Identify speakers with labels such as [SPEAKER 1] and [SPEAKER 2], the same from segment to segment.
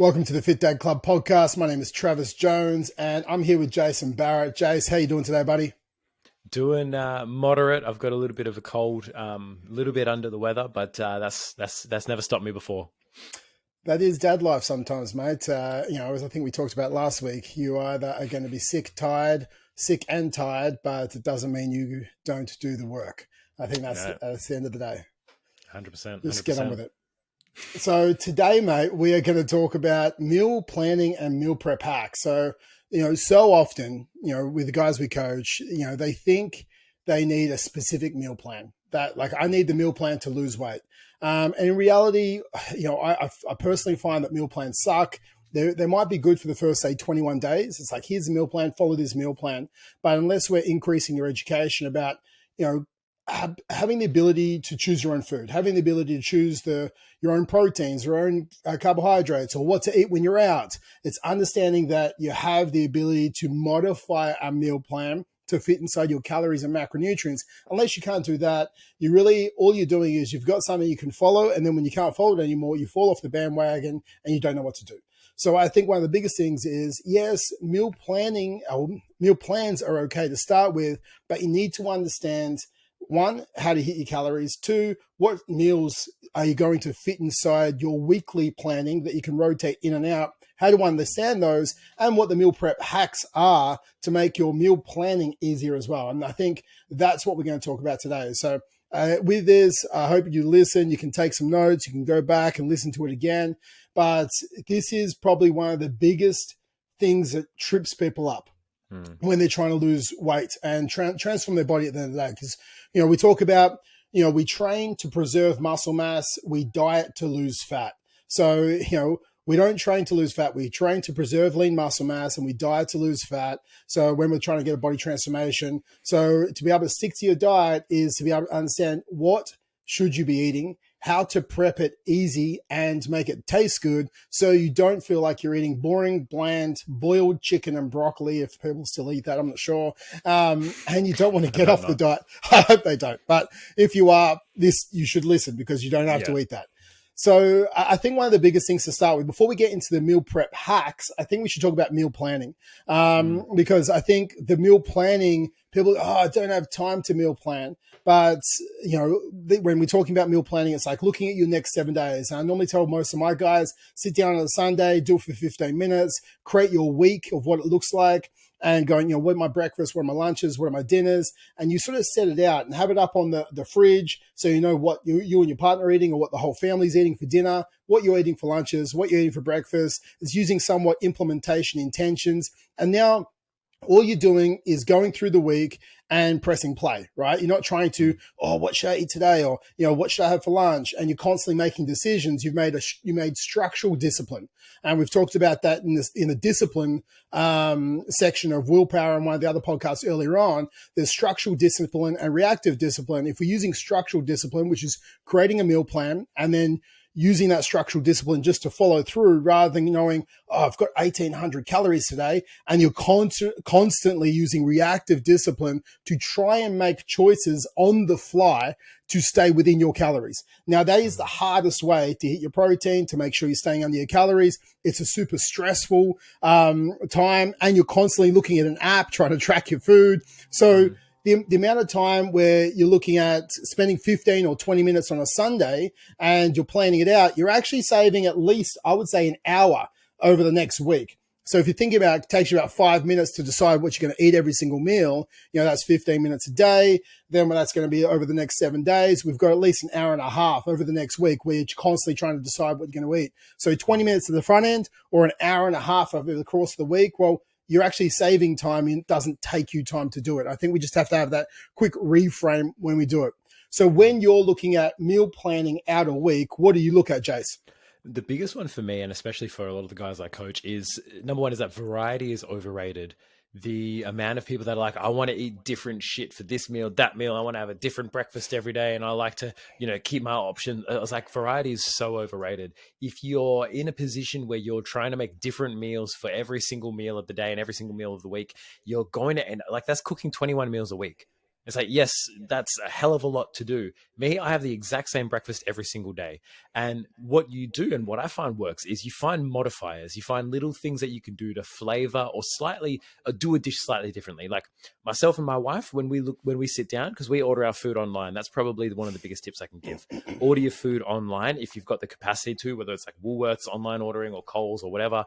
[SPEAKER 1] Welcome to the Fit Dad Club podcast. My name is Travis Jones and I'm here with Jason Barrett. Jace, how you doing today, buddy?
[SPEAKER 2] Doing moderate. I've got a little bit of a cold, a little bit under the weather, but that's never stopped me before.
[SPEAKER 1] That is dad life sometimes, mate. As I think we talked about last week, you either are going to be sick and tired, but it doesn't mean you don't do the work. I think that's the end of the day.
[SPEAKER 2] 100%.
[SPEAKER 1] Just get on with it. So today, mate, we are going to talk about meal planning and meal prep hacks. So, so often, with the guys we coach, they think they need a specific meal plan. That like, I need the meal plan to lose weight. And in reality, I personally find that meal plans suck. They might be good for the first, say, 21 days. It's like, here's the meal plan, follow this meal plan. But unless we're increasing your education about, having the ability to choose your own food, having the ability to choose your own proteins, your own carbohydrates, or what to eat when you're out. It's understanding that you have the ability to modify a meal plan to fit inside your calories and macronutrients. Unless you can't do that, all you're doing is you've got something you can follow, and then when you can't follow it anymore, you fall off the bandwagon and you don't know what to do. So I think one of the biggest things is, yes, meal plans are okay to start with, but you need to understand, one, how to hit your calories. Two, what meals are you going to fit inside your weekly planning that you can rotate in and out? How to understand those, and what the meal prep hacks are to make your meal planning easier as well. And I think that's what we're going to talk about today. So with this, I hope you listen. You can take some notes. You can go back and listen to it again. But this is probably one of the biggest things that trips people up when they're trying to lose weight and transform their body at the end of the day. Because, we talk about, we train to preserve muscle mass, we diet to lose fat. So, we don't train to lose fat. We train to preserve lean muscle mass, and we diet to lose fat. So when we're trying to get a body transformation, so to be able to stick to your diet is to be able to understand what should you be eating, how to prep it easy and make it taste good, so you don't feel like you're eating boring, bland, boiled chicken and broccoli, if people still eat that, I'm not sure. And you don't want to get off the diet. I hope they don't. But if you are, you should listen, because you don't have to eat that. So I think one of the biggest things to start with, before we get into the meal prep hacks, I think we should talk about meal planning. Because I think the meal planning, people, I don't have time to meal plan. But, when we're talking about meal planning, it's like looking at your next 7 days. And I normally tell most of my guys, sit down on a Sunday, do it for 15 minutes, create your week of what it looks like, and going, what are my breakfasts, what are my lunches, what are my dinners? And you sort of set it out and have it up on the fridge, so you know what you and your partner are eating, or what the whole family's eating for dinner, what you're eating for lunches, what you're eating for breakfast. It's using somewhat implementation intentions. And now all you're doing is going through the week and pressing play, right? You're not trying to, what should I eat today? Or, what should I have for lunch? And you're constantly making decisions. You made structural discipline. And we've talked about that in the discipline section of Willpower and one of the other podcasts earlier on. There's structural discipline and reactive discipline. If we're using structural discipline, which is creating a meal plan and then using that structural discipline just to follow through, rather than knowing, I've got 1,800 calories today, and you're constantly using reactive discipline to try and make choices on the fly to stay within your calories. Now, that is the hardest way to hit your protein, to make sure you're staying under your calories. It's a super stressful time, and you're constantly looking at an app trying to track your food. So the amount of time where you're looking at spending 15 or 20 minutes on a Sunday and you're planning it out, you're actually saving at least, I would say, an hour over the next week. So if you think about it, it takes you about 5 minutes to decide what you're going to eat every single meal. That's 15 minutes a day. Then when that's going to be over the next 7 days, we've got at least an hour and a half over the next week where you're constantly trying to decide what you're going to eat. So 20 minutes at the front end, or an hour and a half over the course of the week. Well, you're actually saving time, and it doesn't take you time to do it. I think we just have to have that quick reframe when we do it. So when you're looking at meal planning out a week, what do you look at, Jace?
[SPEAKER 2] The biggest one for me, and especially for a lot of the guys I coach, is number one is that variety is overrated. The amount of people that are like, I want to eat different shit for this meal, that meal. I want to have a different breakfast every day. And I like to, keep my options. I was like, variety is so overrated. If you're in a position where you're trying to make different meals for every single meal of the day and every single meal of the week, you're going to end like that's cooking 21 meals a week. It's like, yes, that's a hell of a lot to do. Me, I have the exact same breakfast every single day. And what you do and what I find works is you find modifiers, you find little things that you can do to flavor or slightly do a dish slightly differently. Like myself and my wife, when we sit down, because we order our food online, that's probably one of the biggest tips I can give. Order your food online if you've got the capacity to, whether it's like Woolworths online ordering or Coles or whatever,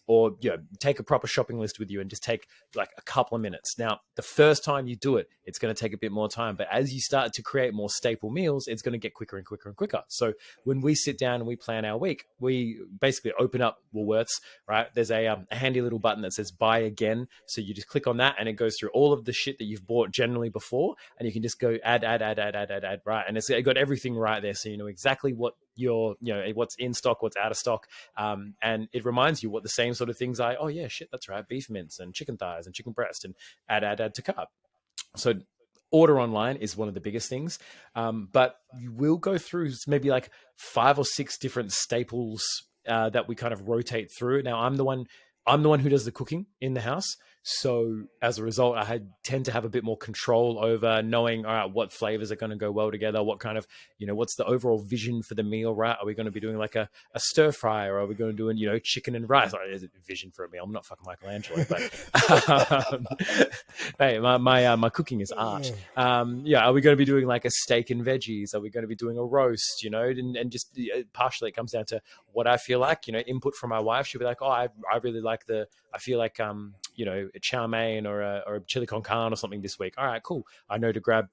[SPEAKER 2] or take a proper shopping list with you and just take like a couple of minutes. Now, the first time you do it, it's going to take a bit more time, but as you start to create more staple meals, it's going to get quicker and quicker and quicker. So when we sit down and we plan our week, we basically open up Woolworths, right? There's a handy little button that says buy again. So you just click on that and it goes through all of the shit that you've bought generally before, and you can just go add, right? And it's got everything right there. So you know exactly what what's in stock, what's out of stock. And it reminds you what the same sort of things are. Oh yeah, shit, that's right. Beef mince and chicken thighs and chicken breast, and add to cart. So order online is one of the biggest things. But you will go through maybe like 5 or 6 different staples that we kind of rotate through. Now I'm the one who does the cooking in the house. So as a result, tend to have a bit more control over knowing, all right, what flavors are going to go well together, what kind of, what's the overall vision for the meal, right? Are we going to be doing like a stir fry, or are we going to do, chicken and rice? Is it vision for a meal? I'm not fucking Michelangelo, but hey, my cooking is art. Are we going to be doing like a steak and veggies? Are we going to be doing a roast, and just partially it comes down to what I feel like, input from my wife. She'll be like, oh, I really like I feel like, a chow mein or a chili con carne or something this week. All right, cool. I know to grab,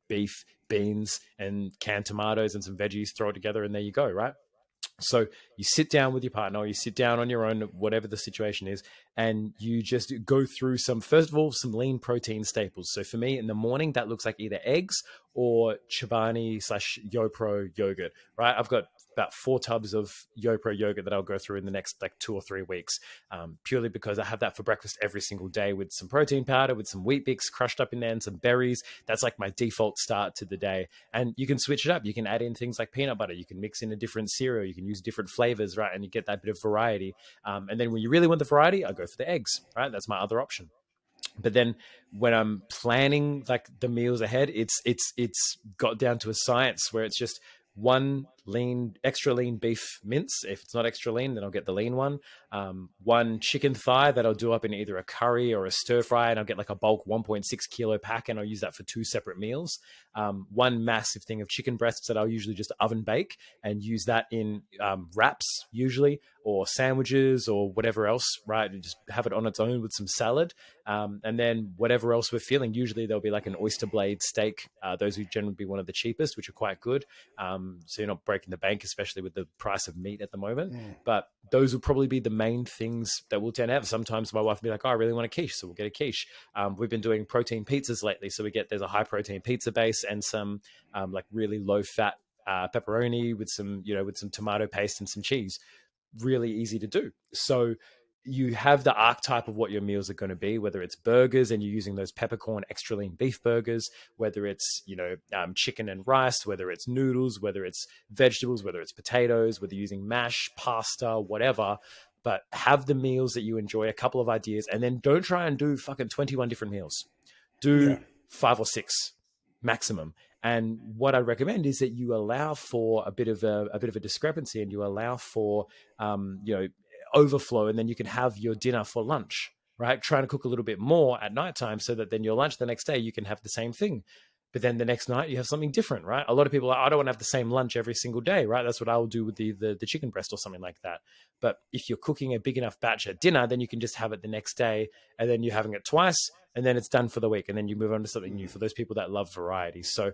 [SPEAKER 2] beef, beans, and canned tomatoes and some veggies, throw it together, and there you go, right? So you sit down with your partner, or you sit down on your own, whatever the situation is, and you just go through first of all, some lean protein staples. So for me in the morning, that looks like either eggs or Chobani/YoPro yogurt, right? I've got about 4 tubs of YoPro yogurt that I'll go through in the next like 2 or 3 weeks, purely because I have that for breakfast every single day with some protein powder, with some wheat bix crushed up in there and some berries. That's like my default start to the day. And you can switch it up. You can add in things like peanut butter. You can mix in a different cereal. You can use different flavors, right? And you get that bit of variety. And then when you really want the variety, I go for the eggs, right? That's my other option. But then when I'm planning like the meals ahead, it's got down to a science where it's just one extra lean beef mince. If it's not extra lean, then I'll get the lean one. One chicken thigh that I'll do up in either a curry or a stir fry, and I'll get like a bulk 1.6 kilo pack, and I'll use that for 2 separate meals. One massive thing of chicken breasts that I'll usually just oven bake and use that in wraps usually, or sandwiches or whatever else, right? And just have it on its own with some salad. And then whatever else we're feeling, usually there'll be like an oyster blade steak. Those would generally be one of the cheapest, which are quite good. So you're not breaking the bank, especially with the price of meat at the moment. But those will probably be the main things that we'll tend to have. Sometimes my wife will be like, oh, I really want a quiche, so we'll get a quiche. We've been doing protein pizzas lately. So there's a high protein pizza base and some like really low fat pepperoni with some tomato paste and some cheese. Really easy to do. So you have the archetype of what your meals are going to be, whether it's burgers and you're using those peppercorn extra lean beef burgers, whether it's, chicken and rice, whether it's noodles, whether it's vegetables, whether it's potatoes, whether you're using mash, pasta, whatever. But have the meals that you enjoy, a couple of ideas, and then don't try and do fucking 21 different meals. Do 5 or 6 maximum. And what I recommend is that you allow for a bit of a discrepancy, and you allow for overflow, and then you can have your dinner for lunch, right? Trying to cook a little bit more at nighttime so that then your lunch the next day you can have the same thing. But then the next night you have something different, right? A lot of people are, I don't want to have the same lunch every single day, right? That's what I will do with the chicken breast or something like that. But if you're cooking a big enough batch at dinner, then you can just have it the next day, and then you're having it twice, and then it's done for the week, and then you move on to something new for those people that love variety. So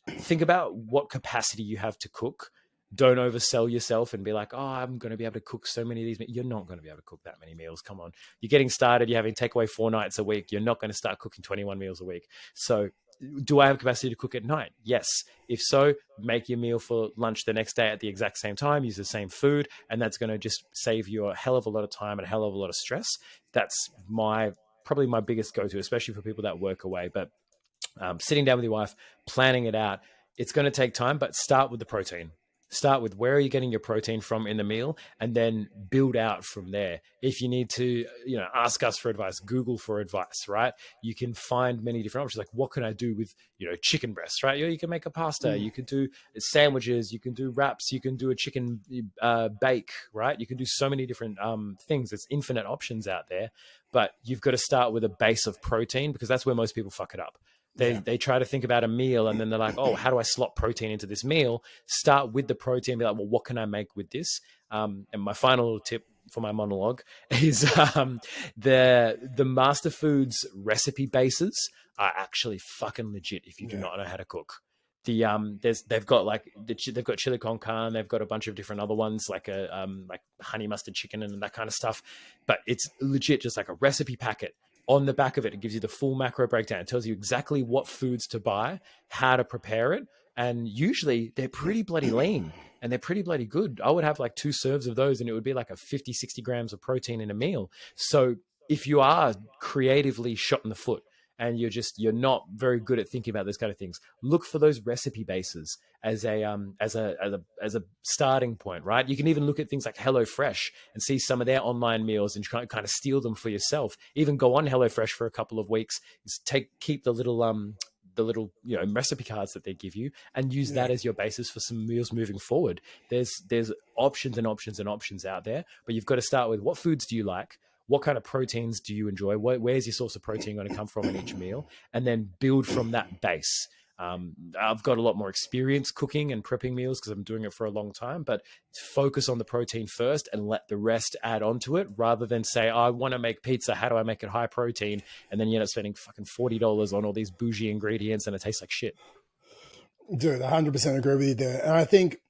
[SPEAKER 2] think about what capacity you have to cook. Don't oversell yourself and be like, oh, I'm going to be able to cook so many of these. You're not going to be able to cook that many meals. Come on. You're getting started. You're having takeaway 4 nights a week. You're not going to start cooking 21 meals a week. So do I have capacity to cook at night? Yes. If so, make your meal for lunch the next day at the exact same time, use the same food, and that's going to just save you a hell of a lot of time and a hell of a lot of stress. That's probably my biggest go-to, especially for people that work away. But sitting down with your wife, planning it out, it's going to take time, but start with the protein. Start with where are you getting your protein from in the meal, and then build out from there. If you need to, ask us for advice, Google for advice, right? You can find many different options. Like, what can I do with, chicken breasts, right? You can make a pasta,
[SPEAKER 1] Mm.
[SPEAKER 2] you could do sandwiches, you can do wraps, you can do a chicken bake, right? You can do so many different things. There's infinite options out there, but you've got to start with a base of protein, because that's where most people fuck it up.
[SPEAKER 1] Yeah.
[SPEAKER 2] They try to think about a meal, and then they're like, oh, how do I slot protein into this meal? Start with the protein, be like, well, what can I make with this? And my final tip for my monologue is the Master Foods recipe bases are actually fucking legit if you do
[SPEAKER 1] Yeah.
[SPEAKER 2] not know how to cook. They've got they've got chili con carne, they've got a bunch of different other ones like like honey mustard chicken and that kind of stuff, but it's legit just like a recipe packet. On the back of it, it gives you the full macro breakdown. It tells you exactly what foods to buy, how to prepare it, and usually they're pretty bloody lean and they're pretty bloody good. I would have like 2 serves of those and it would be like a 50, 60 grams of protein in a meal. So if you are creatively shot in the foot and you're not very good at thinking about those kind of things, look for those recipe bases as a starting point, right? You can even look at things like HelloFresh and see some of their online meals and kind of steal them for yourself. Even go on HelloFresh for a couple of weeks, keep the little recipe cards that they give you and use
[SPEAKER 1] Yeah.
[SPEAKER 2] that as your basis for some meals moving forward. There's options and options and options out there, but you've got to start with, what foods do you like? What kind of proteins do you enjoy? Where's your source of protein going to come from in each meal? And then build from that base. I've got a lot more experience cooking and prepping meals because I've been doing it for a long time, but focus on the protein first and let the rest add on to it, rather than say, oh, I want to make pizza. How do I make it high protein? And then you end up spending fucking $40 on all these bougie ingredients and it tastes like shit.
[SPEAKER 1] Dude, 100% agree with you there. And I think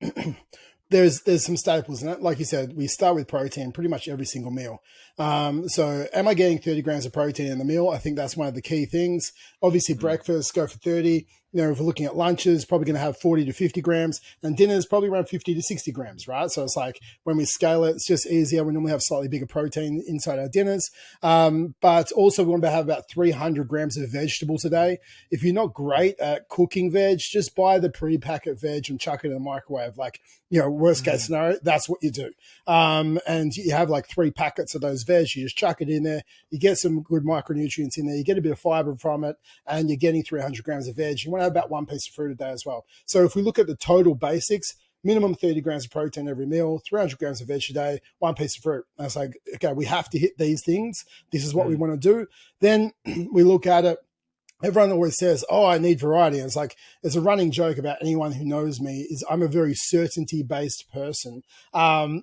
[SPEAKER 1] there's some staples in it. Like you said, we start with protein pretty much every single meal. So am I getting 30 grams of protein in the meal? I think that's one of the key things. Obviously, breakfast, go for 30. If we're looking at lunches, probably going to have 40 to 50 grams, and dinners probably around 50 to 60 grams, right? So it's like when we scale it, it's just easier. We normally have slightly bigger protein inside our dinners. But also we want to have about 300 grams of vegetables a day. If you're not great at cooking veg, just buy the pre-packet veg and chuck it in the microwave. Like, worst case scenario, that's what you do. And you have like 3 packets of those veg. You just chuck it in there. You get some good micronutrients in there. You get a bit of fiber from it, and you're getting 300 grams of veg. You want to have about 1 piece of fruit a day as well. So if we look at the total basics, minimum 30 grams of protein every meal, 300 grams of veg a day, 1 piece of fruit. And it's like, okay, we have to hit these things. This is what we want to do. Then we look at it. Everyone always says, oh, I need variety. And it's like, there's a running joke about anyone who knows me is I'm a very certainty-based person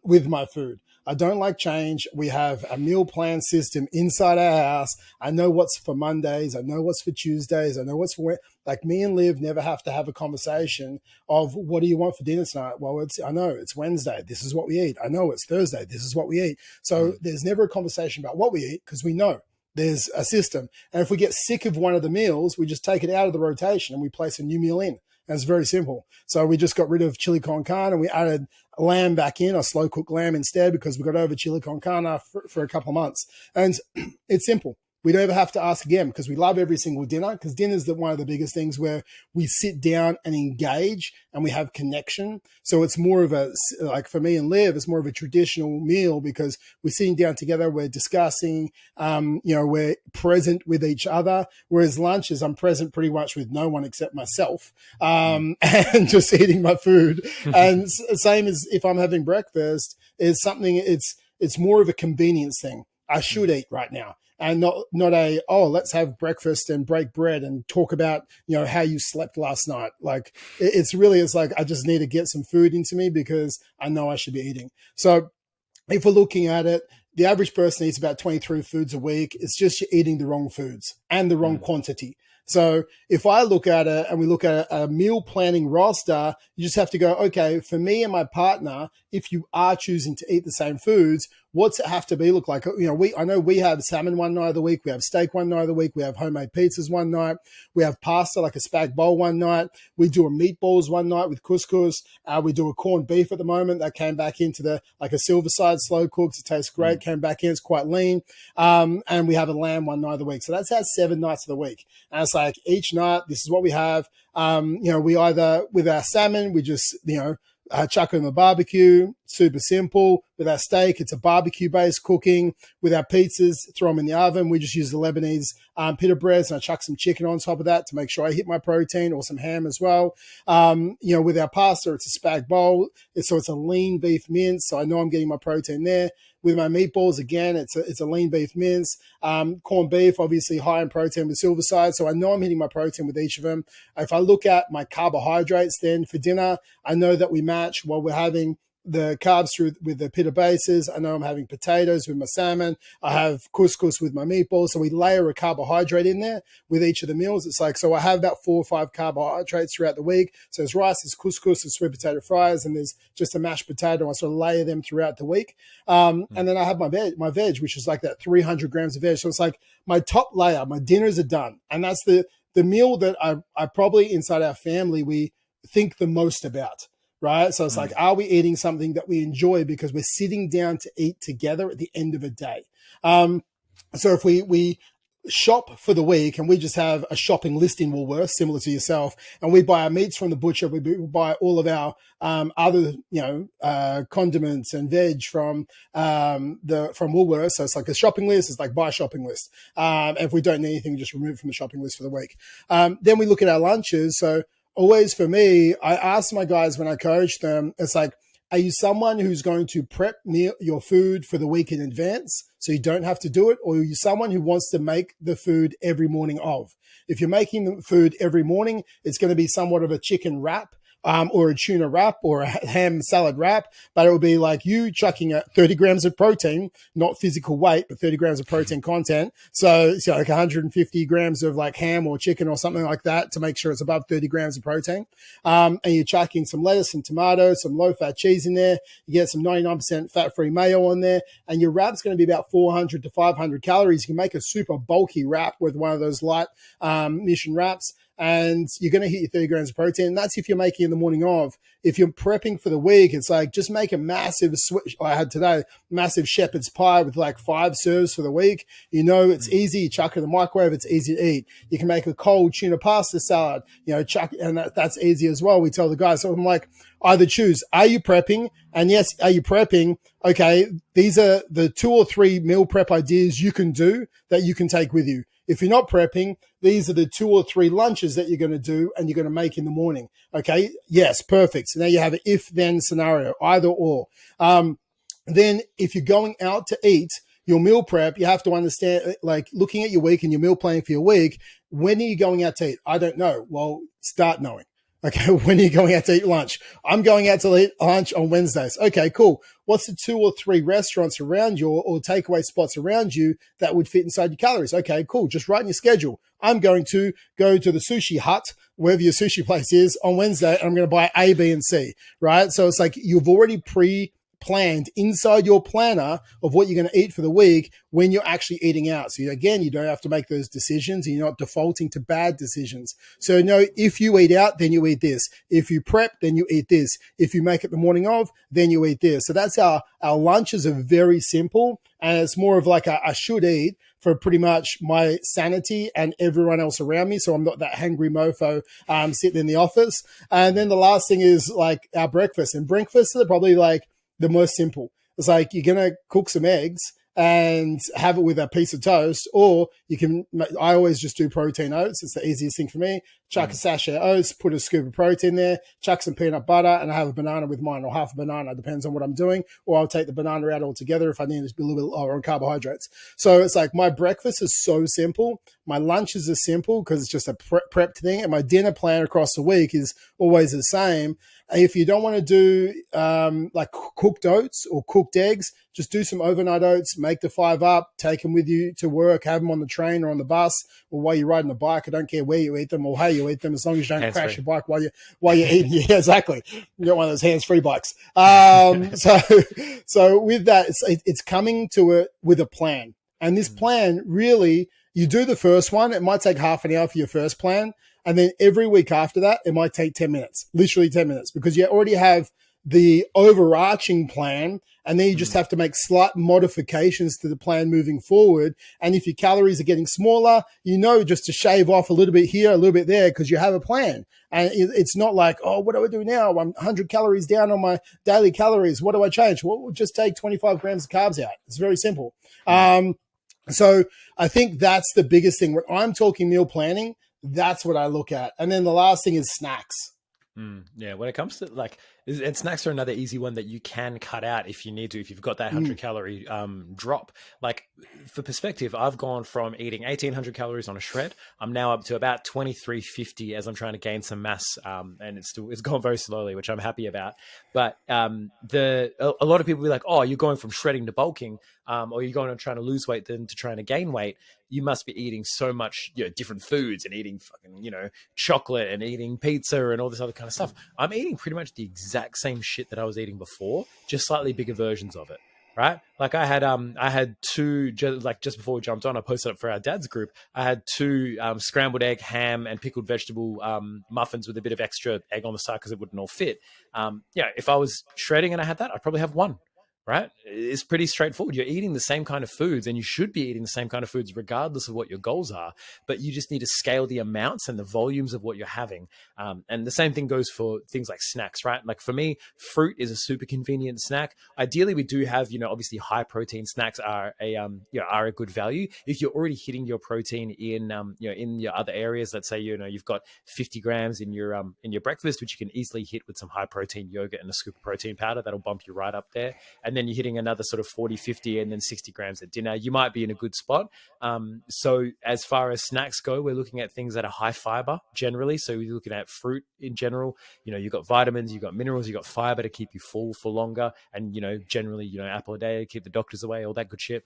[SPEAKER 1] with my food. I don't like change. We have a meal plan system inside our house. I know what's for Mondays. I know what's for Tuesdays. I know what's for, like, me and Liv never have to have a conversation of what do you want for dinner tonight? Well, I know it's Wednesday. This is what we eat. I know it's Thursday. This is what we eat. So there's never a conversation about what we eat because we know. There's a system. And if we get sick of one of the meals, we just take it out of the rotation and we place a new meal in. And it's very simple. So we just got rid of chili con carne and we added lamb back in, a slow cooked lamb instead, because we got over chili con carne for a couple of months. And it's simple. We don't ever have to ask again because we love every single dinner, because dinner is one of the biggest things where we sit down and engage and we have connection. So it's more of a, like for me and Liv, it's more of a traditional meal because we're sitting down together, we're discussing, we're present with each other. Whereas lunches, I'm present pretty much with no one except myself, and just eating my food. And same as if I'm having breakfast, is something, it's more of a convenience thing. I should eat right now. And not let's have breakfast and break bread and talk about, how you slept last night. Like it's like, I just need to get some food into me because I know I should be eating. So if we're looking at it, the average person eats about 23 foods a week. It's just you're eating the wrong foods and the wrong quantity. So if I look at it and we look at a meal planning roster, you just have to go, okay, for me and my partner, if you are choosing to eat the same foods, what's it have to be look like? I know we have salmon one night of the week. We have steak one night of the week. We have homemade pizzas one night. We have pasta, like a spag bowl one night. We do a meatballs one night with couscous. We do a corned beef at the moment that came back into like a silver side slow cooked. It tastes great. Came back in. It's quite lean. And we have a lamb one night of the week. So that's our 7 nights of the week. And it's like each night, this is what we have. We either, with our salmon, we just, chuck it in the barbecue, super simple. With our steak, it's a barbecue-based cooking. With our pizzas, throw them in the oven. We just use the Lebanese pita breads, and I chuck some chicken on top of that to make sure I hit my protein, or some ham as well. With our pasta, it's a spag bowl. So it's a lean beef mince, so I know I'm getting my protein there. With my meatballs, again, it's a lean beef mince. Corned beef, obviously high in protein with silver side, so I know I'm hitting my protein with each of them. If I look at my carbohydrates then for dinner, I know that we match while we're having the carbs through with the pita bases. I know I'm having potatoes with my salmon. I have couscous with my meatballs. So we layer a carbohydrate in there with each of the meals. It's like, so I have about 4 or 5 carbohydrates throughout the week. So there's rice, there's couscous, there's sweet potato fries, and there's just a mashed potato. I sort of layer them throughout the week. And then I have my veg, which is like that 300 grams of veg. So it's like my top layer, my dinners are done. And that's the meal that I probably inside our family, we think the most about. Right. So it's like, are we eating something that we enjoy because we're sitting down to eat together at the end of a day? So if we shop for the week and we just have a shopping list in Woolworths, similar to yourself, and we buy our meats from the butcher, we buy all of our other, condiments and veg from Woolworths. So it's like a shopping list. It's like buy a shopping list. And if we don't need anything, we just remove it from the shopping list for the week. Then we look at our lunches. So always for me, I ask my guys when I coach them, it's like, are you someone who's going to prep your food for the week in advance so you don't have to do it? Or are you someone who wants to make the food every morning of? If you're making the food every morning, it's going to be somewhat of a chicken wrap. Or a tuna wrap or a ham salad wrap, but it will be like you chucking 30 grams of protein, not physical weight, but 30 grams of protein content. So it's like 150 grams of like ham or chicken or something like that to make sure it's above 30 grams of protein. And you're chucking some lettuce, some tomatoes, some low-fat cheese in there. You get some 99% fat-free mayo on there, and your wrap's going to be about 400 to 500 calories. You can make a super bulky wrap with one of those light mission wraps, and you're going to hit your 30 grams of protein. And that's if you're making in the morning of. If you're prepping for the week, it's like just make a massive I had today, massive shepherd's pie with like 5 serves for the week. It's easy. You chuck it in the microwave. It's easy to eat. You can make a cold tuna pasta salad, chuck, and that's easy as well. We tell the guys. So I'm like, either choose. Are you prepping? And yes, are you prepping? Okay, these are the 2 or 3 meal prep ideas you can do that you can take with you. If you're not prepping, these are the 2 or 3 lunches that you're going to do and you're going to make in the morning. Okay. Yes. Perfect. So now you have an if-then scenario, either or. Then if you're going out to eat, your meal prep, you have to understand, like looking at your week and your meal planning for your week, when are you going out to eat? I don't know. Well, start knowing. Okay, when are you going out to eat lunch? I'm going out to eat lunch on Wednesdays. Okay, cool. What's the 2 or 3 restaurants around you or takeaway spots around you that would fit inside your calories? Okay, cool. Just write in your schedule. I'm going to go to the sushi hut, wherever your sushi place is, on Wednesday, and I'm going to buy A, B, and C, right? So it's like you've already planned inside your planner of what you're going to eat for the week when you're actually eating out. So again, you don't have to make those decisions and you're not defaulting to bad decisions. So if you eat out, then you eat this. If you prep, then you eat this. If you make it the morning of, then you eat this. So that's our lunches are very simple, and it's more of like I should eat for pretty much my sanity and everyone else around me. So I'm not that hangry mofo sitting in the office. And then the last thing is like our breakfast, and breakfasts are probably like the most simple. It's like you're going to cook some eggs and have it with a piece of toast, or I always just do protein oats. It's the easiest thing for me. Chuck a sachet of oats, put a scoop of protein there, chuck some peanut butter, and I have a banana with mine, or half a banana, depends on what I'm doing, or I'll take the banana out altogether if I need to be a little bit lower on carbohydrates. So it's like my breakfast is so simple. My lunches are simple because it's just a prepped thing, and my dinner plan across the week is always the same. If you don't want to do like cooked oats or cooked eggs, just do some overnight oats, make the 5 up, take them with you to work, have them on the train or on the bus or while you're riding the bike. I don't care where you eat them or how you eat them, as long as you don't crash your bike while you're eating. Yeah, exactly. You got one of those hands-free bikes. So with that, it's coming to it with a plan. And this plan, really, you do the first one. It might take half an hour for your first plan. And then every week after that, it might take 10 minutes, literally 10 minutes, because you already have the overarching plan, and then you just
[SPEAKER 2] Mm.
[SPEAKER 1] have to make slight modifications to the plan moving forward. And if your calories are getting smaller, you know, just to shave off a little bit here, a little bit there, because you have a plan. And it's not like, oh, what do I do now? I'm 100 calories down on my daily calories. What do I change? Well, we'll just take 25 grams of carbs out. It's very simple.
[SPEAKER 2] Mm.
[SPEAKER 1] So I think that's the biggest thing. When I'm talking meal planning, that's what I look at. And then the last thing is snacks.
[SPEAKER 2] Yeah, when it comes to like, and snacks are another easy one that you can cut out if you need to, if you've got that 100 calorie drop. Like for perspective, I've gone from eating 1800 calories on a shred. I'm now up to about 2350 as I'm trying to gain some mass, and it's gone very slowly, which I'm happy about. But a lot of people be like, oh, you're going from shredding to bulking, or you're going to trying to lose weight then to trying to gain weight. You must be eating so much, different foods and eating fucking, chocolate and eating pizza and all this other kind of stuff. I'm eating pretty much the exact same shit that I was eating before, just slightly bigger versions of it. Right. Like I had two, just before we jumped on, I posted up for our dad's group. I had two scrambled egg, ham and pickled vegetable muffins with a bit of extra egg on the side because it wouldn't all fit. If I was shredding and I had that, I'd probably have one. Right? It's pretty straightforward. You're eating the same kind of foods and you should be eating the same kind of foods regardless of what your goals are, but you just need to scale the amounts and the volumes of what you're having. And the same thing goes for things like snacks, right? Like for me, fruit is a super convenient snack. Ideally, we do have, obviously high protein snacks are a good value. If you're already hitting your protein in your other areas, let's say, you've got 50 grams in your breakfast, which you can easily hit with some high protein yogurt and a scoop of protein powder. That'll bump you right up there. And then you're hitting another sort of 40, 50, and then 60 grams at dinner. You might be in a good spot. So as far as snacks go, we're looking at things that are high fiber generally. So we're looking at fruit in general. You've got vitamins, you've got minerals, you've got fiber to keep you full for longer. And, generally, apple a day, keep the doctors away, all that good shit.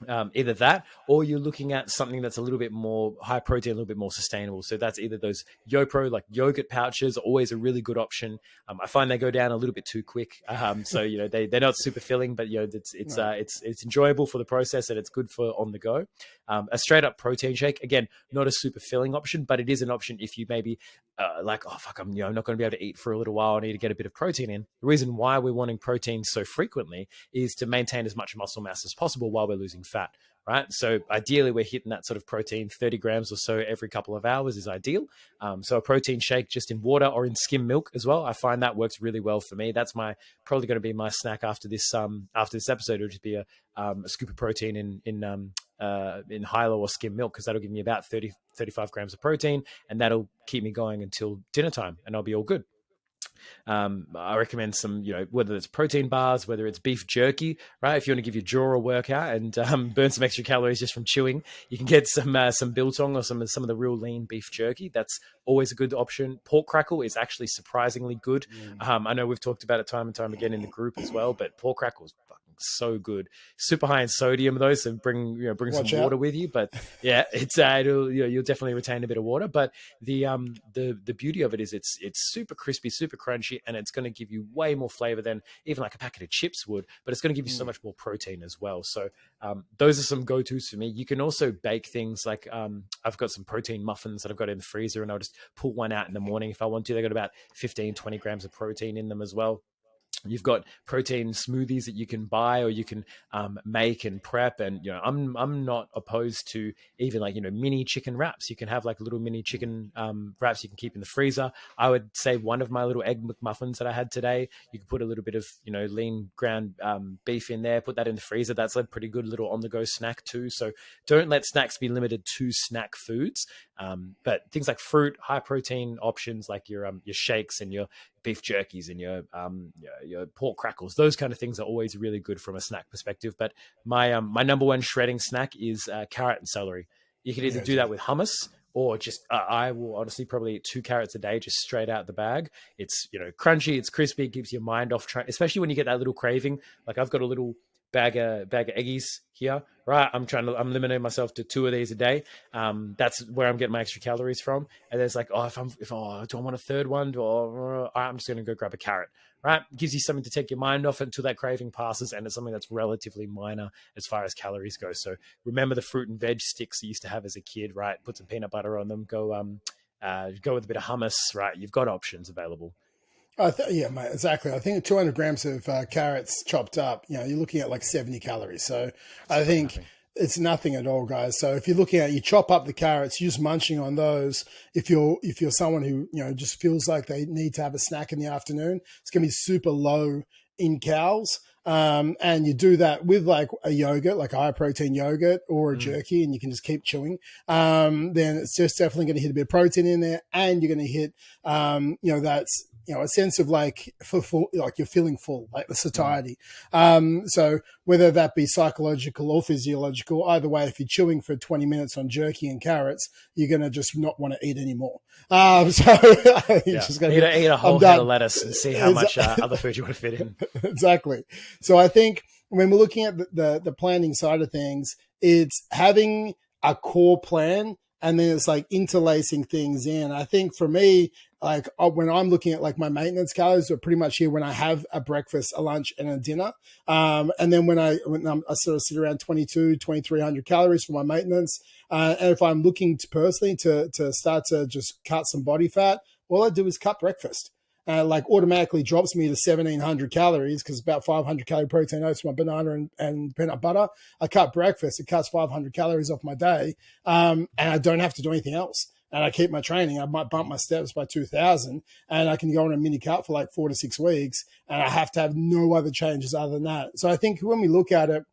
[SPEAKER 2] Either that or you're looking at something that's a little bit more high protein, a little bit more sustainable. So that's either those YoPro, like yogurt pouches, always a really good option. I find they go down a little bit too quick. So, they're not super filling, but, it's enjoyable for the process and it's good for on the go. A straight up protein shake, again, not a super filling option, but it is an option if you maybe like, oh, fuck, I'm not going to be able to eat for a little while. I need to get a bit of protein in. The reason why we're wanting protein so frequently is to maintain as much muscle mass as possible while we're losing fat, right? So ideally, we're hitting that sort of protein 30 grams or so every couple of hours is ideal. So a protein shake just in water or in skim milk as well. I find that works really well for me. That's probably going to be my snack after this episode. It'll just be a scoop of protein in Hilo or skim milk, because that'll give me about 30, 35 grams of protein, and that'll keep me going until dinner time, and I'll be all good. I recommend some, whether it's protein bars, whether it's beef jerky, right? If you want to give your jaw a workout and burn some extra calories just from chewing, you can get some biltong or some of the real lean beef jerky. That's always a good option. Pork crackle is actually surprisingly good. I know we've talked about it time and time again in the group as well, but pork crackle is fucking so good. Super high in sodium though, so bring some water with you. But yeah, it's you'll definitely retain a bit of water. But the beauty of it is it's super crispy, super crunchy, and it's going to give you way more flavor than even like a packet of chips would. But it's going to give you so much more protein as well. So those are some go-tos for me. You can also bake things like I've got some protein muffins that I've got in the freezer, and I'll just pull one out in the morning if I want to. They got about 15, 20 grams of protein in them as well. You've got protein smoothies that you can buy or you can make and prep. And, I'm not opposed to even like, mini chicken wraps. You can have like little mini chicken wraps you can keep in the freezer. I would say one of my little egg McMuffins that I had today, you could put a little bit of, lean ground beef in there, put that in the freezer. That's a pretty good little on-the-go snack too. So don't let snacks be limited to snack foods. But things like fruit, high protein options like your shakes and your beef jerkies and your pork crackles, those kind of things are always really good from a snack perspective. But my number one shredding snack is carrot and celery. You can either do that with hummus or just I will honestly probably eat 2 carrots a day just straight out the bag. It's crunchy, it's crispy, it keeps your mind off track, especially when you get that little craving. Like I've got a little bag of eggies here, right? I'm limiting myself to 2 of these a day. That's where I'm getting my extra calories from. And there's like, do I want a third one? I'm just going to go grab a carrot, right? It gives you something to take your mind off until that craving passes. And it's something that's relatively minor as far as calories go. So remember the fruit and veg sticks you used to have as a kid, right? Put some peanut butter on them, go with a bit of hummus, right? You've got options available.
[SPEAKER 1] Yeah, mate, exactly. I think 200 grams of carrots chopped up, you're looking at like 70 calories. So
[SPEAKER 2] It's
[SPEAKER 1] I
[SPEAKER 2] fucking
[SPEAKER 1] think
[SPEAKER 2] nothing.
[SPEAKER 1] it's nothing at all, guys. So if you're looking at, you chop up the carrots, you're just munching on those. If you're someone who, just feels like they need to have a snack in the afternoon, it's going to be super low in calories. And you do that with like a yogurt, like a high protein yogurt or a
[SPEAKER 2] Mm,
[SPEAKER 1] jerky, and you can just keep chewing. Then it's just definitely going to hit a bit of protein in there, and you're going to hit, that's a sense of like full, like you're feeling full, like the
[SPEAKER 2] mm.
[SPEAKER 1] satiety. So whether that be psychological or physiological, either way, if you're chewing for 20 minutes on jerky and carrots, you're going to just not want to eat anymore. So you're
[SPEAKER 2] Yeah,
[SPEAKER 1] just going to be,
[SPEAKER 2] eat a
[SPEAKER 1] I'm
[SPEAKER 2] whole head of
[SPEAKER 1] done.
[SPEAKER 2] lettuce and see how much other food you want to fit in.
[SPEAKER 1] Exactly. So I think when we're looking at the planning side of things, it's having a core plan and then it's like interlacing things in. I think for me, like when I'm looking at like my maintenance calories, are pretty much here when I have a breakfast, a lunch, and a dinner. And then I sort of sit around 2,300 calories for my maintenance. And if I'm looking to personally to start to just cut some body fat, all I do is cut breakfast. Like automatically drops me to 1,700 calories because it's about 500 calorie protein oats for my banana and peanut butter. I cut breakfast, it cuts 500 calories off my day, and I don't have to do anything else. And I keep my training. I might bump my steps by 2,000, and I can go on a mini cut for like 4 to 6 weeks, and I have to have no other changes other than that. So I think when we look at it,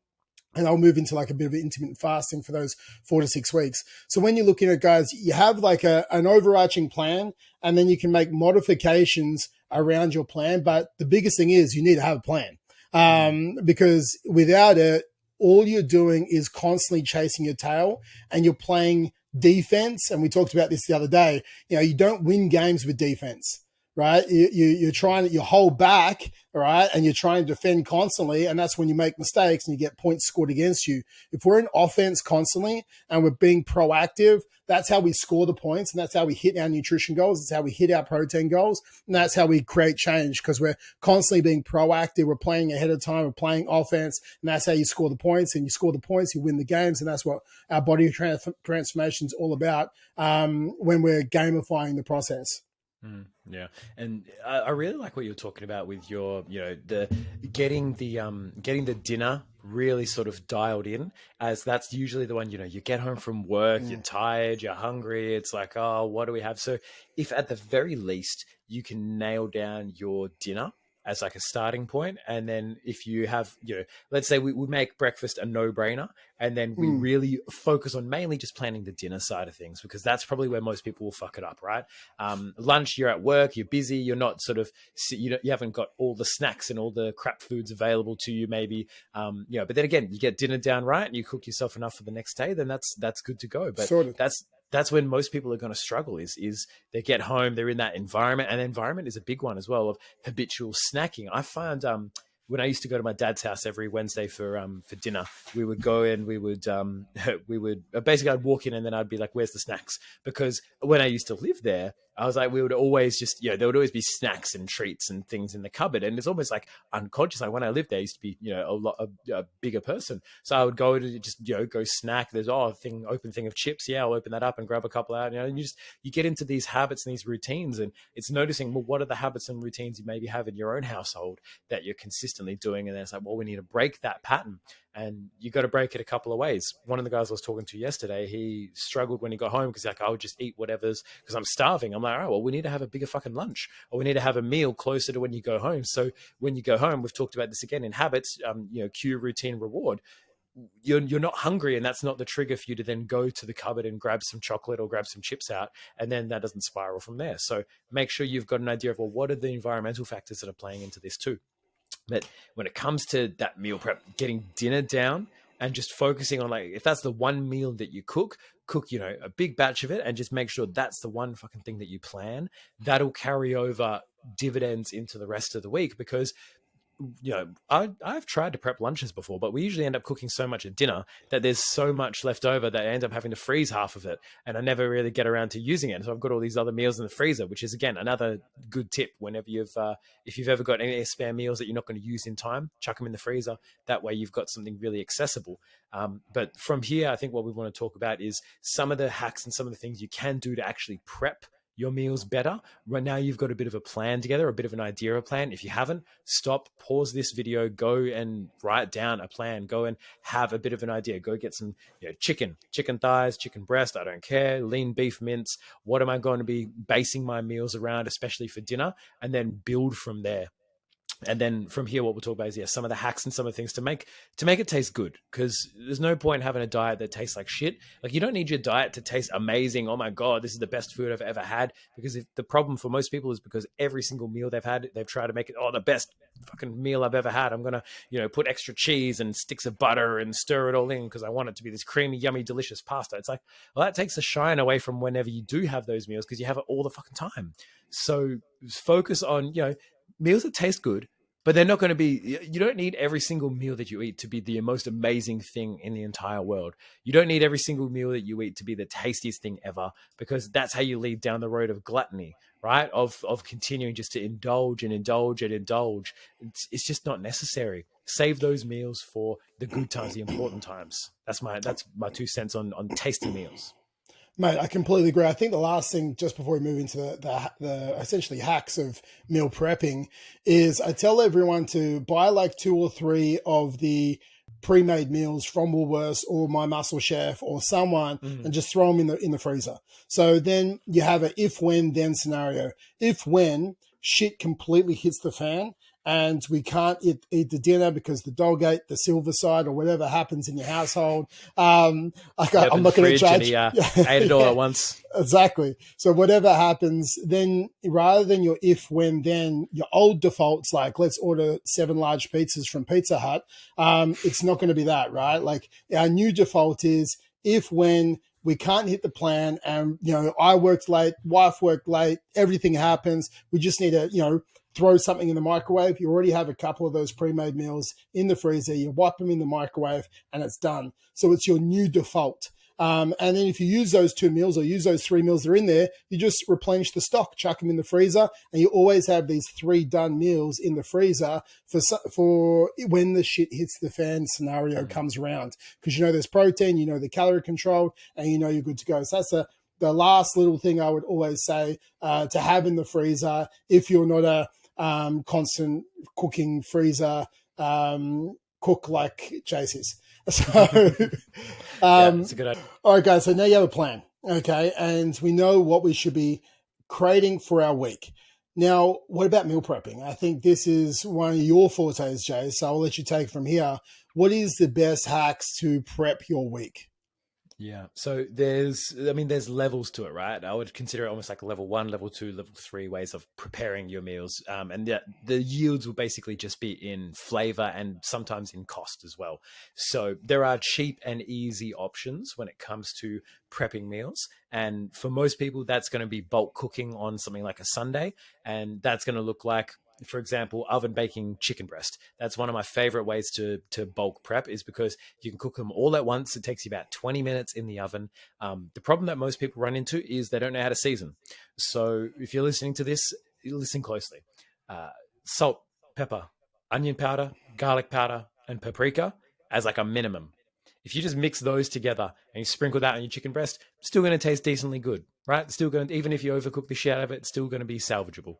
[SPEAKER 1] and I'll move into like a bit of intermittent fasting for those 4 to 6 weeks. So when you're looking at guys, you have like an overarching plan, and then you can make modifications around your plan. But the biggest thing is you need to have a plan,
[SPEAKER 2] Mm,
[SPEAKER 1] because without it, all you're doing is constantly chasing your tail, and you're playing defense. And we talked about this the other day. You don't win games with defense, right? You're trying to, you hold back, all right, and you're trying to defend constantly, and that's when you make mistakes and you get points scored against you. If we're in offense constantly and we're being proactive, that's how we score the points, and that's how we hit our nutrition goals. It's how we hit our protein goals, and that's how we create change because we're constantly being proactive. We're playing ahead of time. We're playing offense, and that's how you score the points. And you score the points, you win the games, and that's what our body transformation is all about when we're gamifying the process.
[SPEAKER 2] yeah, and I really like what you're talking about with your, the getting the dinner really sort of dialed in, as that's usually the one, you get home from work, you're
[SPEAKER 1] Mm.
[SPEAKER 2] tired, you're hungry, it's like, oh, what do we have? So if at the very least you can nail down your dinner as like a starting point, and then if you have, let's say we make breakfast a no-brainer, and then we
[SPEAKER 1] Mm.
[SPEAKER 2] really focus on mainly just planning the dinner side of things, because that's probably where most people will fuck it up, right? Lunch, you're at work, you're busy, you're not sort of, you haven't got all the snacks and all the crap foods available to you, maybe. But then again, you get dinner down right and you cook yourself enough for the next day, then that's good to go. But
[SPEAKER 1] Sorted.
[SPEAKER 2] that's when most people are going to struggle, is they get home, they're in that environment, and the environment is a big one as well, of habitual snacking. I find when I used to go to my dad's house every Wednesday for dinner, we would go in, we would we would basically, I'd walk in and then I'd be like, "Where's the snacks?" Because when I used to live there, I was like, we would always just, there would always be snacks and treats and things in the cupboard, and it's almost like unconscious. Like when I lived there, I used to be, a bigger person, so I would go to just, go snack. There's open thing of chips. Yeah, I'll open that up and grab a couple out. And you get into these habits and these routines, and it's noticing, well, what are the habits and routines you maybe have in your own household that you're consistently doing, and then it's like, well, we need to break that pattern. And you got to break it a couple of ways. One of the guys I was talking to yesterday, he struggled when he got home because like, I would just eat whatever's because I'm starving. I'm like, all right, well, we need to have a bigger fucking lunch, or we need to have a meal closer to when you go home. So when you go home, we've talked about this again in habits, cue, routine, reward. You're not hungry, and that's not the trigger for you to then go to the cupboard and grab some chocolate or grab some chips out, and then that doesn't spiral from there. So make sure you've got an idea of, well, what are the environmental factors that are playing into this too. But when it comes to that meal prep, getting dinner down and just focusing on, like, if that's the one meal that you cook, a big batch of it, and just make sure that's the one fucking thing that you plan. That'll carry over dividends into the rest of the week, because I've tried to prep lunches before, but we usually end up cooking so much at dinner that there's so much left over that I end up having to freeze half of it, and I never really get around to using it. So I've got all these other meals in the freezer, which is again another good tip. Whenever if you've ever got any spare meals that you're not going to use in time, chuck them in the freezer. That way you've got something really accessible. But from here, I think what we want to talk about is some of the hacks and some of the things you can do to actually prep your meals better. Right now, you've got a bit of a plan together, a bit of an idea of a plan. If you haven't, stop, pause this video, go and write down a plan. Go and have a bit of an idea. Go get some chicken thighs, chicken breast, I don't care, lean beef mince. What am I going to be basing my meals around, especially for dinner? And then build from there. And then from here, what we'll talk about is some of the hacks and some of the things to make it taste good. Because there's no point having a diet that tastes like shit. Like, you don't need your diet to taste amazing. Oh my god, this is the best food I've ever had. Because the problem for most people is because every single meal they've had, they've tried to make it the best fucking meal I've ever had. I'm gonna put extra cheese and sticks of butter and stir it all in because I want it to be this creamy, yummy, delicious pasta. It's like, well, that takes the shine away from whenever you do have those meals because you have it all the fucking time. So focus on meals that taste good, but they're not going to be, you don't need every single meal that you eat to be the most amazing thing in the entire world. You don't need every single meal that you eat to be the tastiest thing ever, because that's how you lead down the road of gluttony, right? Of continuing just to indulge and indulge and indulge. It's just not necessary. Save those meals for the good times, the important times. That's my 2 cents on tasty meals.
[SPEAKER 1] Mate, I completely agree. I think the last thing, just before we move into the essentially hacks of meal prepping, is I tell everyone to buy like 2 or 3 of the pre-made meals from Woolworths or My Muscle Chef or someone, and just throw them in the freezer. So then you have a if, when, then scenario. If, when shit completely hits the fan, and we can't eat the dinner because the dog ate the silver side or whatever happens in your household. I'm not going to judge.
[SPEAKER 2] He ate it all at once.
[SPEAKER 1] Exactly. So whatever happens, then rather than your if, when, then, your old defaults, like let's order 7 large pizzas from Pizza Hut. It's not going to be that, right? Like, our new default is if, when we can't hit the plan, and I worked late, wife worked late, everything happens. We just need to throw something in the microwave. You already have a couple of those pre-made meals in the freezer. You wipe them in the microwave and it's done. So it's your new default. And then if you use those 2 meals or use those 3 meals that are in there, you just replenish the stock, chuck them in the freezer, and you always have these 3 done meals in the freezer for when the shit hits the fan scenario comes around. Because there's protein, the calorie control, and you're good to go. So that's the last little thing I would always say to have in the freezer if you're not a constant cooking freezer cook like Chase is. So,
[SPEAKER 2] It's a good idea.
[SPEAKER 1] All right, guys. So now you have a plan, okay, and we know what we should be creating for our week. Now, what about meal prepping? I think this is one of your fortes, Jay. So I'll let you take from here. What is the best hacks to prep your week?
[SPEAKER 2] Yeah. So there's levels to it, right? I would consider it almost like level 1, level 2, level 3 ways of preparing your meals. And the yields will basically just be in flavor and sometimes in cost as well. So there are cheap and easy options when it comes to prepping meals. And for most people, that's going to be bulk cooking on something like a Sunday. And that's going to look like, for example, oven baking chicken breast. That's one of my favorite ways to bulk prep, is because you can cook them all at once. It takes you about 20 minutes in the oven. The problem that most people run into is they don't know how to season. So if you're listening to this, listen closely. Salt, pepper, onion powder, garlic powder, and paprika as like a minimum. If you just mix those together and you sprinkle that on your chicken breast, it's still going to taste decently good, right? It's still going to, even if you overcook the shit out of it, it's still going to be salvageable.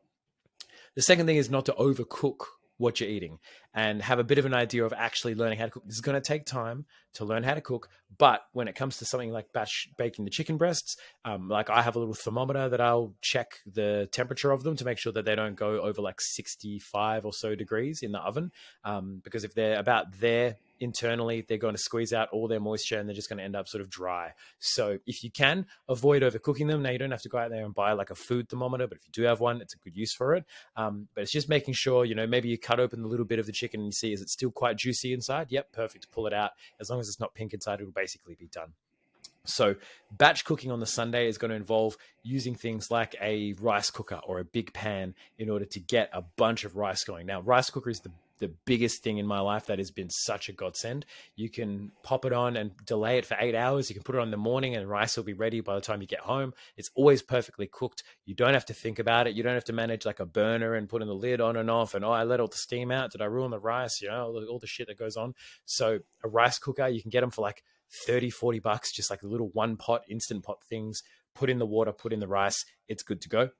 [SPEAKER 2] The second thing is not to overcook what you're eating and have a bit of an idea of actually learning how to cook. This is going to take time to learn how to cook. But when it comes to something like batch baking the chicken breasts, like I have a little thermometer that I'll check the temperature of them to make sure that they don't go over like 65 or so degrees in the oven. Because if they're about there internally, they're going to squeeze out all their moisture and they're just going to end up sort of dry. So if you can, avoid overcooking them. Now, you don't have to go out there and buy like a food thermometer, but if you do have one, it's a good use for it. But it's just making sure, maybe you cut open a little bit of the chicken and you see, is it still quite juicy inside? Yep, perfect. Pull it out. As long as it's not pink inside, it'll basically be done. So batch cooking on the Sunday is going to involve using things like a rice cooker or a big pan in order to get a bunch of rice going. Now, rice cooker is the biggest thing in my life that has been such a godsend. You can pop it on and delay it for 8 hours. You can put it on in the morning and rice will be ready by the time you get home. It's always perfectly cooked. You don't have to think about it. You don't have to manage like a burner and putting the lid on and off and, I let all the steam out. Did I ruin the rice? All the shit that goes on. So a rice cooker, you can get them for like $30-40, just like a little one pot, instant pot things. Put in the water, put in the rice. It's good to go.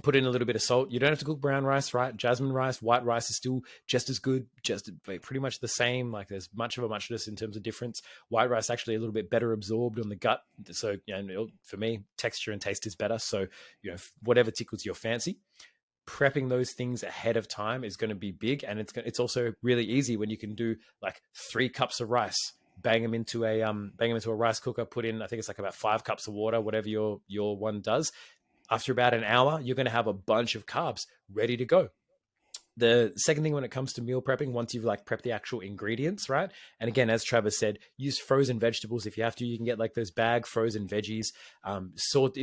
[SPEAKER 2] Put in a little bit of salt. You don't have to cook brown rice, right? Jasmine rice, white rice is still just as good, just pretty much the same. Like there's much of a muchness in terms of difference. White rice actually a little bit better absorbed on the gut. So, for me, texture and taste is better. So, whatever tickles your fancy. Prepping those things ahead of time is going to be big, and it's also really easy when you can do like 3 cups of rice, bang them into a rice cooker, put in, I think it's like about 5 cups of water, whatever your one does. After about an hour, you're going to have a bunch of carbs ready to go. The second thing when it comes to meal prepping, once you've like prepped the actual ingredients, right? And again, as Travis said, use frozen vegetables if you have to. You can get like those bag frozen veggies,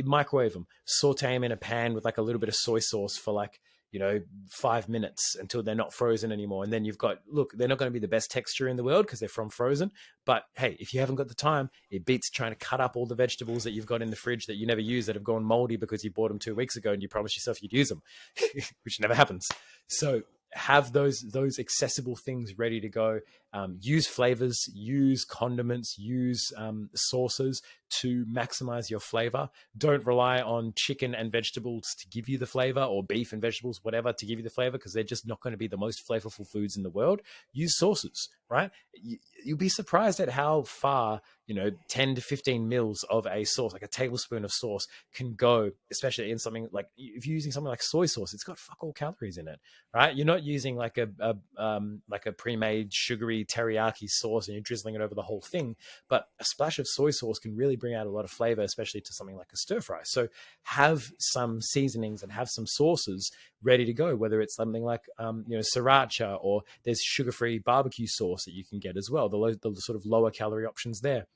[SPEAKER 2] microwave them, saute them in a pan with like a little bit of soy sauce for like, 5 minutes until they're not frozen anymore. And then they're not going to be the best texture in the world because they're from frozen. But hey, if you haven't got the time, it beats trying to cut up all the vegetables that you've got in the fridge that you never use that have gone moldy because you bought them 2 weeks ago and you promised yourself you'd use them, which never happens. So have those accessible things ready to go. Use flavors, use condiments, use sauces to maximize your flavor. Don't rely on chicken and vegetables to give you the flavor, or beef and vegetables, whatever, to give you the flavor, because they're just not going to be the most flavorful foods in the world. Use sauces, right? You'll be surprised at how far 10 to 15 mils of a sauce, like a tablespoon of sauce, can go, especially in something like, if you're using something like soy sauce, it's got fuck all calories in it, right? You're not using like a pre-made sugary teriyaki sauce and you're drizzling it over the whole thing, but a splash of soy sauce can really bring out a lot of flavor, especially to something like a stir fry. So have some seasonings and have some sauces ready to go, whether it's something like sriracha, or there's sugar-free barbecue sauce that you can get as well, the sort of lower calorie options there.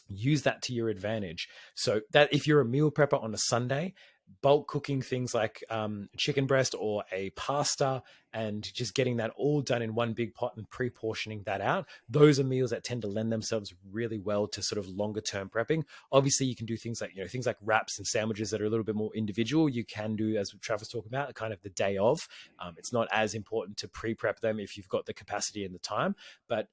[SPEAKER 2] Use that to your advantage. So that if you're a meal prepper on a Sunday, bulk cooking things like chicken breast or a pasta, and just getting that all done in one big pot and pre-portioning that out, those are meals that tend to lend themselves really well to sort of longer term prepping. Obviously, you can do things like wraps and sandwiches that are a little bit more individual. You can do, as Travis talked about, kind of the day of. It's not as important to pre-prep them if you've got the capacity and the time. But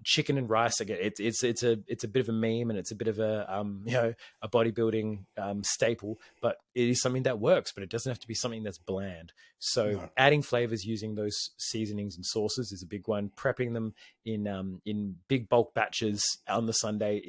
[SPEAKER 2] chicken and rice, again, it's a bit of a meme, and it's a bit of a bodybuilding staple, but it is something that works. But it doesn't have to be something that's bland. So adding flavors using those seasonings and sauces is a big one. Prepping them in big bulk batches on the Sunday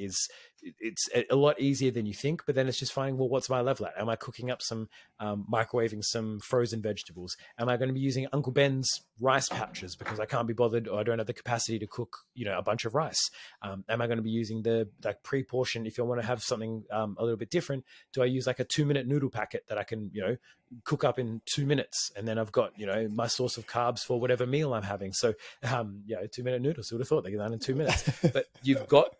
[SPEAKER 2] it's a lot easier than you think. But then it's just finding, well, what's my level at? Am I cooking up some microwaving some frozen vegetables? Am I going to be using Uncle Ben's rice pouches because I can't be bothered, or I don't have the capacity to cook a bunch of rice? Am I going to be using the pre-portion? If you want to have something a little bit different, do I use like a 2-minute noodle packet that I can cook up in 2 minutes, and then I've got my source of carbs for whatever meal I'm having? So 2-minute noodles, who would have thought they get done in 2 minutes? But you've got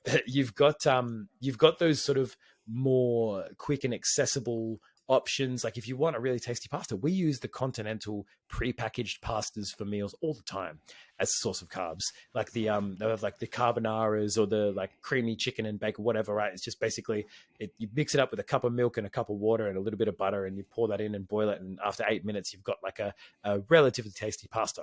[SPEAKER 2] those sort of more quick and accessible options. Like if you want a really tasty pasta, we use the Continental pre-packaged pastas for meals all the time as a source of carbs. Like they have like the carbonaras or the like creamy chicken and bacon, whatever, right? It's just basically you mix it up with a cup of milk and a cup of water and a little bit of butter, and you pour that in and boil it. And after 8 minutes, you've got like a relatively tasty pasta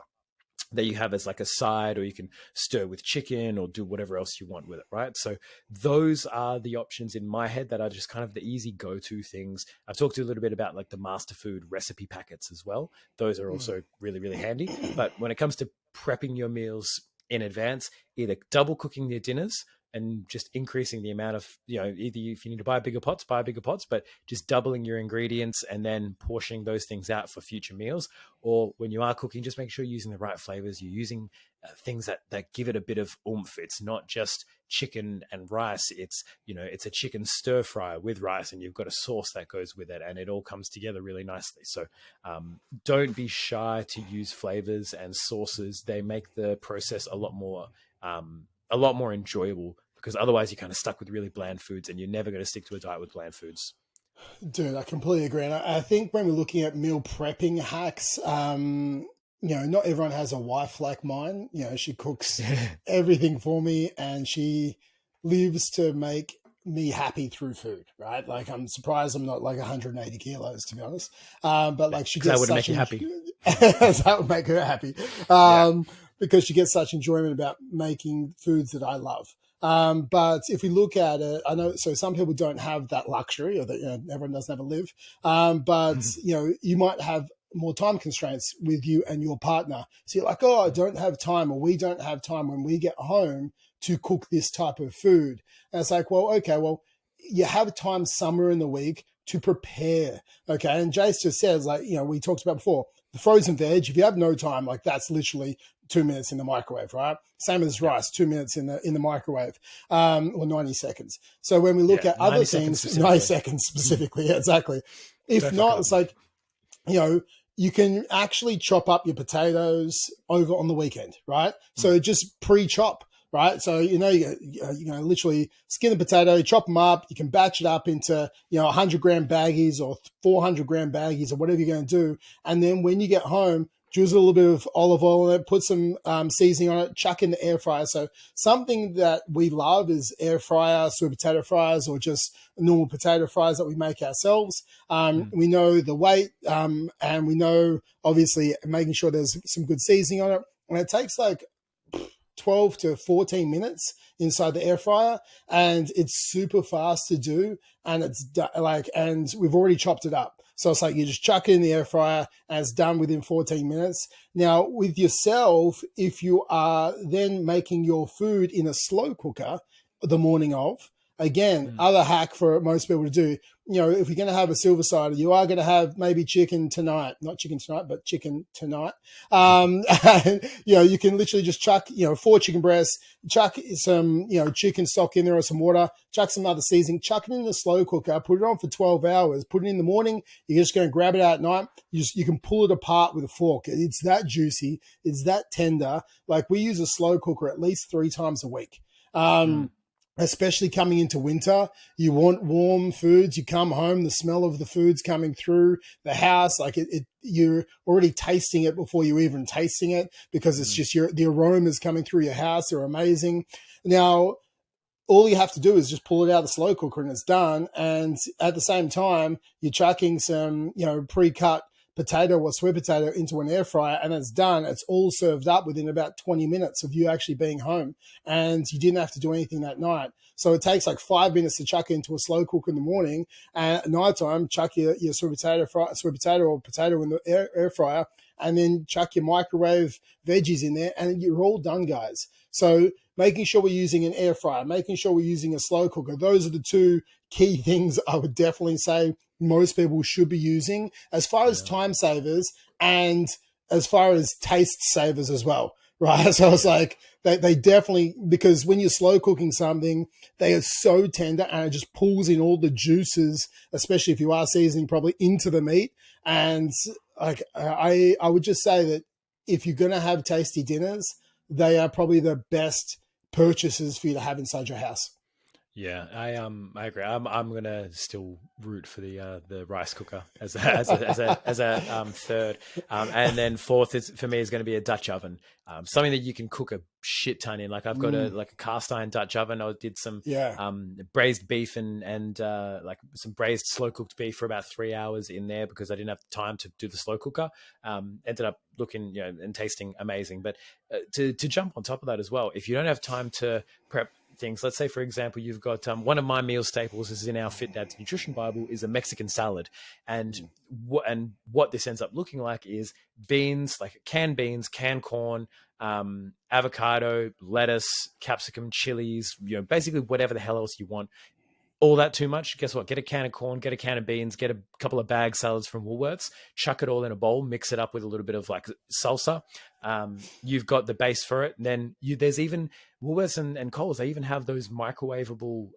[SPEAKER 2] that you have as like a side, or you can stir with chicken or do whatever else you want with it, right? So those are the options in my head that are just kind of the easy go-to things. I've talked to you a little bit about like the Master Food recipe packets as well. Those are also really, really handy. But when it comes to prepping your meals in advance, either double cooking your dinners and just increasing the amount of, either if you need to buy bigger pots, but just doubling your ingredients and then portioning those things out for future meals. Or when you are cooking, just make sure you're using the right flavors. You're using things that give it a bit of oomph. It's not just chicken and rice. It's a chicken stir fry with rice, and you've got a sauce that goes with it, and it all comes together really nicely. So don't be shy to use flavors and sauces. They make the process a lot more enjoyable, because otherwise you're kind of stuck with really bland foods, and you're never going to stick to a diet with bland foods.
[SPEAKER 1] Dude, I completely agree. And I think when we're looking at meal prepping hacks, not everyone has a wife like mine. She cooks everything for me, and she lives to make me happy through food, right? Like, I'm surprised I'm not like 180 kilos, to be honest. But like, she gets
[SPEAKER 2] that would make you happy.
[SPEAKER 1] That would make her happy. because she gets such enjoyment about making foods that I love. But if we look at it, I know so some people don't have that luxury, or that everyone doesn't have a live. But you might have more time constraints with you and your partner. So you're like, oh, I don't have time, or we don't have time when we get home to cook this type of food. And it's like, well, okay, well, you have time somewhere in the week to prepare. Okay. And Jace just says, like, we talked about before, the frozen veg, if you have no time, like that's literally 2 minutes in the microwave, right? Same as rice, 2 minutes in the microwave, or 90 seconds. So when we look at other things, 90 seconds specifically, yeah, exactly. If not, it's like, you can actually chop up your potatoes over on the weekend, right? So just pre-chop, right? So, you literally skin the potato, chop them up. You can batch it up into, 100-gram baggies or 400-gram baggies or whatever you're going to do. And then when you get home, drizzle a little bit of olive oil in it, put some seasoning on it, chuck in the air fryer. So something that we love is air fryer, sweet potato fries, or just normal potato fries that we make ourselves. We know the weight, and we know, obviously, making sure there's some good seasoning on it. And it takes like 12 to 14 minutes inside the air fryer, and it's super fast to do, and and we've already chopped it up. So it's like you just chuck it in the air fryer and it's done within 14 minutes. Now, with yourself, if you are then making your food in a slow cooker the morning of, again, other hack for most people to do, if you're going to have a silver cider, you are going to have maybe chicken tonight, not chicken tonight, but chicken tonight. And, you can literally just chuck, 4 chicken breasts, chuck some, chicken stock in there or some water, chuck some other seasoning, chuck it in the slow cooker, put it on for 12 hours, put it in the morning. You're just going to grab it out at night. You can pull it apart with a fork. It's that juicy. It's that tender. Like, we use a slow cooker at least 3 times a week. Especially coming into winter, you want warm foods. You come home, the smell of the food's coming through the house. Like you're already tasting it before you're even tasting it, because it's just the aromas coming through your house are amazing. Now, all you have to do is just pull it out of the slow cooker and it's done. And at the same time, you're chucking some, pre-cut potato or sweet potato into an air fryer, and it's done. It's all served up within about 20 minutes of you actually being home, and you didn't have to do anything that night. So it takes like 5 minutes to chuck it into a slow cooker in the morning, and at nighttime, chuck your sweet potato or potato in the air fryer, and then chuck your microwave veggies in there, and you're all done, guys. So making sure we're using an air fryer, making sure we're using a slow cooker, those are the 2 key things I would definitely say most people should be using as far as time savers and as far as taste savers as well, right? So it's like they definitely, because when you're slow cooking something, they are so tender and it just pulls in all the juices, especially if you are seasoning probably, into the meat. And like I would just say that if you're going to have tasty dinners, they are probably the best purchases for you to have inside your house.
[SPEAKER 2] Yeah, I agree. I'm gonna still root for the rice cooker as a third, and then fourth is for me is going to be a Dutch oven, something that you can cook a shit ton in. Like I've got a cast iron Dutch oven. I did some braised beef and like some braised slow cooked beef for about 3 hours in there because I didn't have time to do the slow cooker. Ended up looking and tasting amazing. But to jump on top of that as well, if you don't have time to prep things, let's say for example you've got one of my meal staples is in our Fit Dad's Nutrition Bible is a Mexican salad, and what this ends up looking like is beans, like canned beans, canned corn, avocado, lettuce, capsicum, chilies, basically whatever the hell else you want. All that too much, guess what? Get a can of corn, get a can of beans, get a couple of bag salads from Woolworths, chuck it all in a bowl, mix it up with a little bit of like salsa. You've got the base for it. And then there's even Woolworths and Coles, they even have those microwavable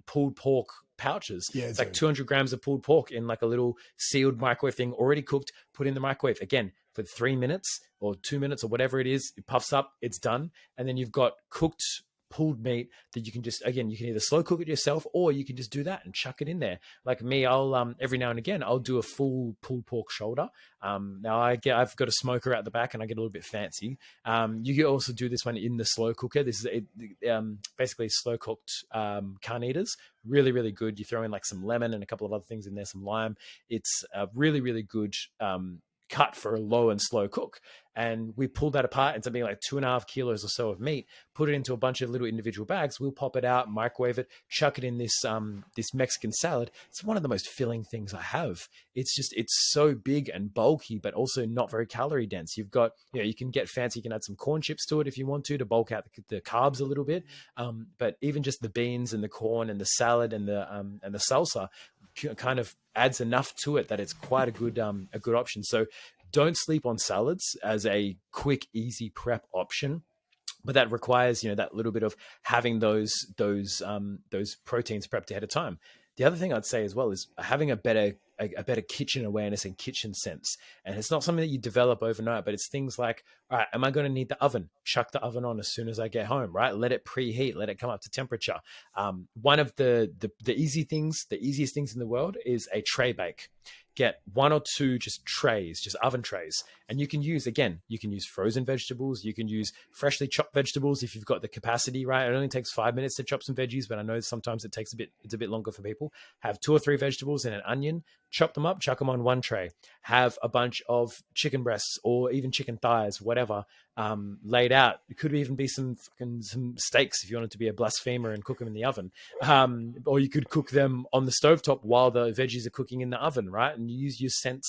[SPEAKER 2] pulled pork pouches.
[SPEAKER 1] Yeah,
[SPEAKER 2] it's like 200 grams of pulled pork in like a little sealed microwave thing, already cooked, put in the microwave. Again, for 3 minutes or 2 minutes or whatever it is, it puffs up, it's done. And then you've got cooked pulled meat that you can just, again, you can either slow cook it yourself or you can just do that and chuck it in there. Like me, I'll every now and again I'll do a full pulled pork shoulder. Now I've got a smoker out the back and I get a little bit fancy. You can also do this one in the slow cooker. This is basically slow cooked carnitas. Really, really good. You throw in like some lemon and a couple of other things in there, some lime. It's a really, really good cut for a low and slow cook. And we pulled that apart in something like 2.5 kilos or so of meat, put it into a bunch of little individual bags. We'll pop it out, microwave it, chuck it in this Mexican salad. It's one of the most filling things I have. It's so big and bulky, but also not very calorie dense. You've got, you can get fancy. You can add some corn chips to it if you want to bulk out the carbs a little bit. But even just the beans and the corn and the salad and the salsa kind of adds enough to it that it's quite a good option. So don't sleep on salads as a quick, easy prep option, but that requires, that little bit of having those proteins prepped ahead of time. The other thing I'd say as well is having a better kitchen awareness and kitchen sense. And it's not something that you develop overnight, but it's things like, all right, am I going to need the oven? Chuck the oven on as soon as I get home, right? Let it preheat, let it come up to temperature. One of the easiest things in the world is a tray bake. Get 1 or 2 just oven trays. And you can use frozen vegetables. You can use freshly chopped vegetables if you've got the capacity, right? It only takes 5 minutes to chop some veggies, but I know sometimes it's a bit longer for people. Have 2 or 3 vegetables and an onion, chop them up, chuck them on one tray. Have a bunch of chicken breasts or even chicken thighs, whatever, laid out. It could even be some steaks if you wanted to be a blasphemer and cook them in the oven. Or you could cook them on the stovetop while the veggies are cooking in the oven, right? And you use your sense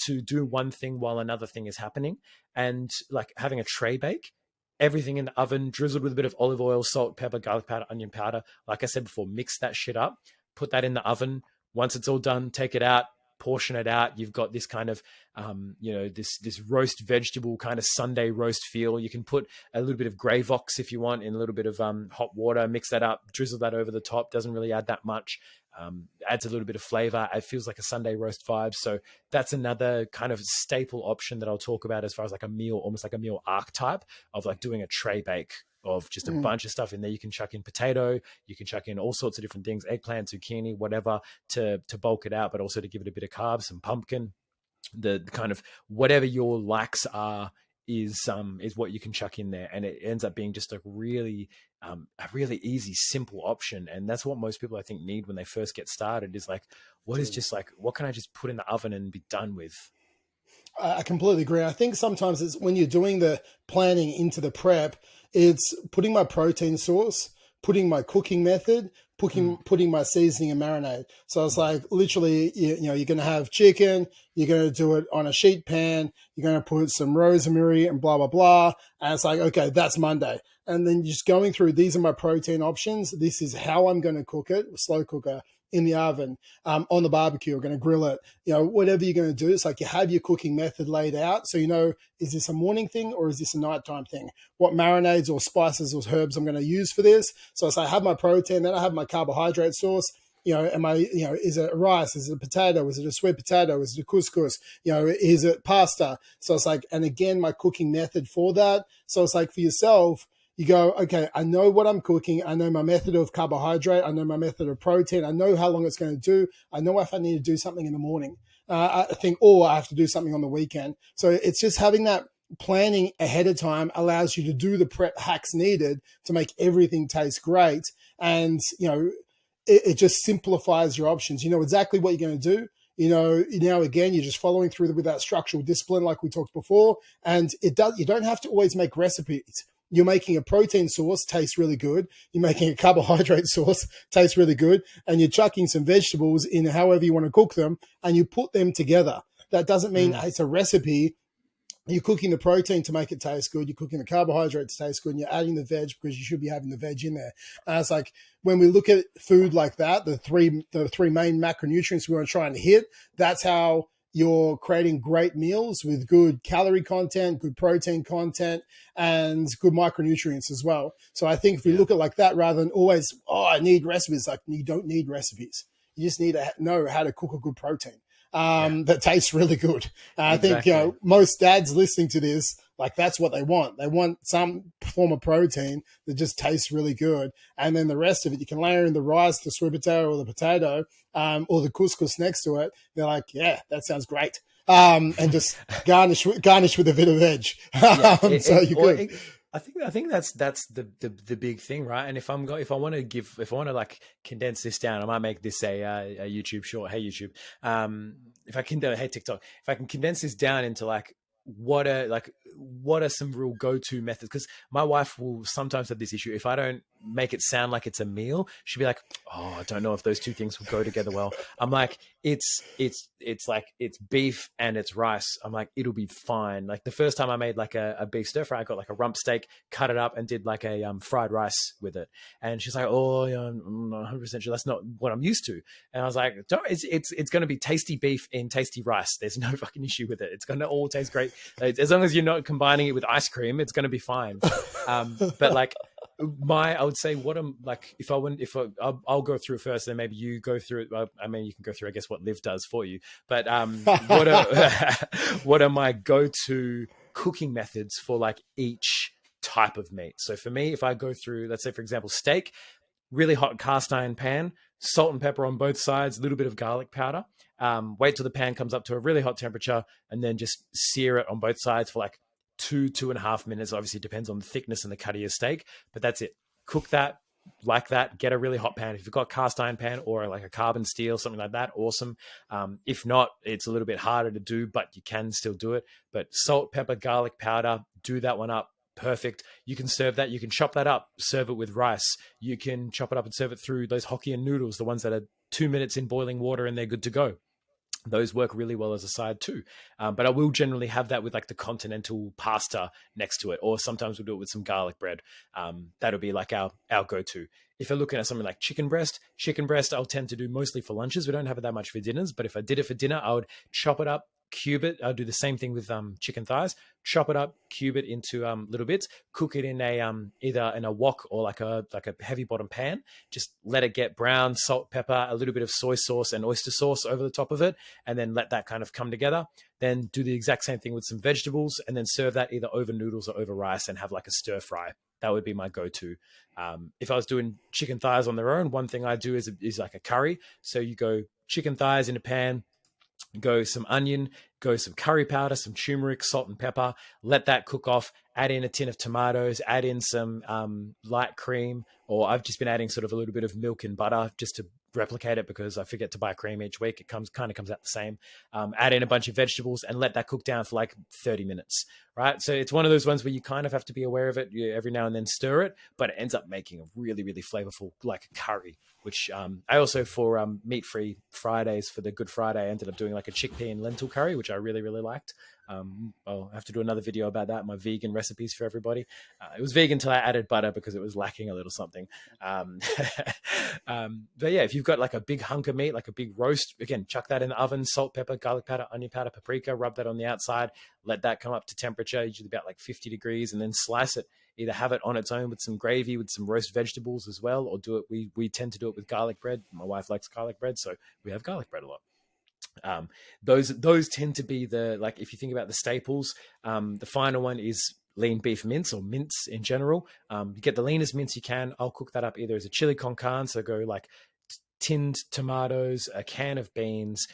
[SPEAKER 2] to do one thing while another thing is happening. And like having a tray bake, everything in the oven, drizzled with a bit of olive oil, salt, pepper, garlic powder, onion powder. Like I said before, mix that shit up, put that in the oven. Once it's all done, take it out, portion it out. You've got this kind of, this roast vegetable kind of Sunday roast feel. You can put a little bit of Grey Vox if you want in a little bit of hot water, mix that up, drizzle that over the top. Doesn't really add that much. Adds a little bit of flavor. It feels like a Sunday roast vibe. So that's another kind of staple option that I'll talk about as far as like a meal, almost like a meal archetype of like doing a tray bake of just a bunch of stuff in there. You can chuck in potato, you can chuck in all sorts of different things, eggplant, zucchini, whatever, to bulk it out, but also to give it a bit of carbs, some pumpkin, the kind of whatever your likes are is what you can chuck in there. And it ends up being just a really easy, simple option. And that's what most people I think need when they first get started is like, what can I just put in the oven and be done with?
[SPEAKER 1] I completely agree. I think sometimes it's when you're doing the planning into the prep, it's putting my protein source, putting my cooking method, putting my seasoning and marinade. So it's like literally, you're going to have chicken, you're going to do it on a sheet pan, you're going to put some rosemary and blah, blah, blah. And it's like, okay, that's Monday. And then just going through, these are my protein options. This is how I'm going to cook it, slow cooker, in the oven, on the barbecue, we're going to grill it, whatever you're going to do. It's like you have your cooking method laid out. So, is this a morning thing or is this a nighttime thing? What marinades or spices or herbs I'm going to use for this. So it's like I have my protein, then I have my carbohydrate source. Is it rice? Is it a potato? Is it a sweet potato? Is it a couscous? Is it pasta? So it's like, and again, my cooking method for that. So it's like for yourself, you go, okay, I know what I'm cooking. I know my method of carbohydrate. I know my method of protein. I know how long it's going to do. I know if I need to do something in the morning. I think, or I have to do something on the weekend. So it's just having that planning ahead of time allows you to do the prep hacks needed to make everything taste great. And, it just simplifies your options. You know exactly what you're going to do. Now again, you're just following through with that structural discipline like we talked before. And you don't have to always make recipes. You're making a protein source taste really good. You're making a carbohydrate source taste really good. And you're chucking some vegetables in however you want to cook them and you put them together. That doesn't mean it's a recipe. You're cooking the protein to make it taste good. You're cooking the carbohydrates to taste good. And you're adding the veg because you should be having the veg in there. And it's like when we look at food like that, the three main macronutrients we want to try and hit, that's how you're creating great meals with good calorie content, good protein content, and good micronutrients as well. So I think if we look at it like that, rather than always, I need recipes, like you don't need recipes. You just need to know how to cook a good protein that tastes really good. I think most dads listening to this, like that's what they want. They want some form of protein that just tastes really good. And then the rest of it, you can layer in the rice, the sweet potato or the potato, or the couscous next to it. They're like, yeah, that sounds great. And just garnish with a bit of veg. So you're good.
[SPEAKER 2] I think that's the big thing, right? And if I want to like condense this down, I might make this a YouTube short. Hey YouTube, if I can hey TikTok, if I can condense this down into like what are some real go-to methods, because my wife will sometimes have this issue. If I don't make it sound like it's a meal, she'll be like, oh, I don't know if those two things will go together well. I'm like, it's like it's beef and it's rice. I'm like, it'll be fine. Like the first time I made like a beef stir fry, I got like a rump steak, cut it up and did like a fried rice with it, and she's like, oh yeah, I'm not 100% sure, that's not what I'm used to. And I was like, don't, it's going to be tasty beef in tasty rice. There's no fucking issue with it. It's going to all taste great. As long as you're not combining it with ice cream, it's going to be fine. But like I would say what I'm like, I'll go through it first, then maybe you go through it. Well, I mean, you can go through, I guess, what Liv does for you. But what are my go-to cooking methods for like each type of meat? So for me, if I go through, let's say, for example, steak, really hot cast iron pan, salt and pepper on both sides, a little bit of garlic powder. Wait till the pan comes up to a really hot temperature, and then just sear it on both sides for like 2.5 minutes. Obviously, it depends on the thickness and the cut of your steak, but that's it. Cook that like that. Get a really hot pan. If you've got cast iron pan or like a carbon steel, something like that, awesome. If not, it's a little bit harder to do, but you can still do it. But salt, pepper, garlic powder, do that one up. Perfect. You can serve that. You can chop that up, serve it with rice. You can chop it up and serve it through those Hokkien noodles, the ones that are 2 minutes in boiling water and they're good to go. Those work really well as a side too. But I will generally have that with like the continental pasta next to it, or sometimes we'll do it with some garlic bread. That'll be like our go-to. If you're looking at something like chicken breast, I'll tend to do mostly for lunches. We don't have it that much for dinners, but if I did it for dinner, I would chop it up, cube it. I'll do the same thing with chicken thighs. Chop it up, cube it into little bits. Cook it in a either in a wok or like a heavy bottom pan. Just let it get brown, salt, pepper, a little bit of soy sauce and oyster sauce over the top of it, and then let that kind of come together. Then do the exact same thing with some vegetables, and then serve that either over noodles or over rice, and have like a stir fry. That would be my go-to. If I was doing chicken thighs on their own, one thing I do is like a curry. So you go chicken thighs in a pan, go some onion, go some curry powder, some turmeric, salt and pepper, let that cook off, add in a tin of tomatoes, add in some light cream, or I've just been adding sort of a little bit of milk and butter just to replicate it because I forget to buy cream each week. It comes out the same. Add in a bunch of vegetables and let that cook down for like 30 minutes, right? So it's one of those ones where you kind of have to be aware of it. You every now and then stir it, but it ends up making a really, really flavorful like curry, which I also, for meat-free Fridays for the Good Friday, I ended up doing like a chickpea and lentil curry, which I really, really liked. I'll have to do another video about that, my vegan recipes for everybody. It was vegan till I added butter because it was lacking a little something. But yeah, if you've got like a big hunk of meat, like a big roast, again, chuck that in the oven, salt, pepper, garlic powder, onion powder, paprika, rub that on the outside, let that come up to temperature, usually about like 50 degrees, and then slice it. Either have it on its own with some gravy, with some roast vegetables as well, or do it. We tend to do it with garlic bread. My wife likes garlic bread, so we have garlic bread a lot. Those tend to be the, like, if you think about the staples. The final one is lean beef mince, or mince in general. You get the leanest mince you can. I'll cook that up either as a chili con carne, so go like tinned tomatoes, a can of beans,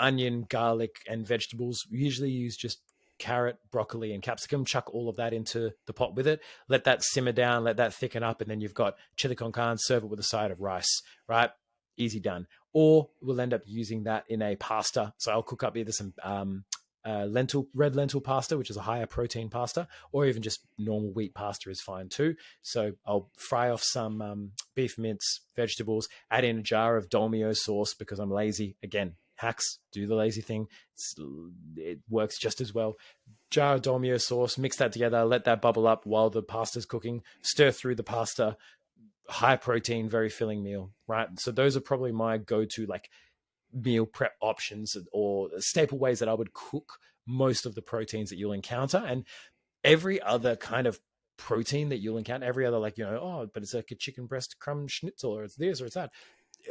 [SPEAKER 2] onion, garlic, and vegetables. We usually use just carrot, broccoli, and capsicum. Chuck all of that into the pot with it. Let that simmer down, let that thicken up, and then you've got chili con carne. Serve it with a side of rice, right? Easy done. Or we'll end up using that in a pasta. So I'll cook up either some red lentil pasta, which is a higher protein pasta, or even just normal wheat pasta is fine too. So I'll fry off some beef mince, vegetables, add in a jar of dolmio sauce because I'm lazy. Again, hacks, do the lazy thing. It works just as well. Jar of dolmio sauce, mix that together, let that bubble up while the pasta's cooking, stir through the pasta. High protein, very filling meal, right? So those are probably my go-to like meal prep options, or staple ways that I would cook most of the proteins that you'll encounter. And every other kind of protein that you'll encounter, every other, like, but it's like a chicken breast crumb schnitzel, or it's this or it's that,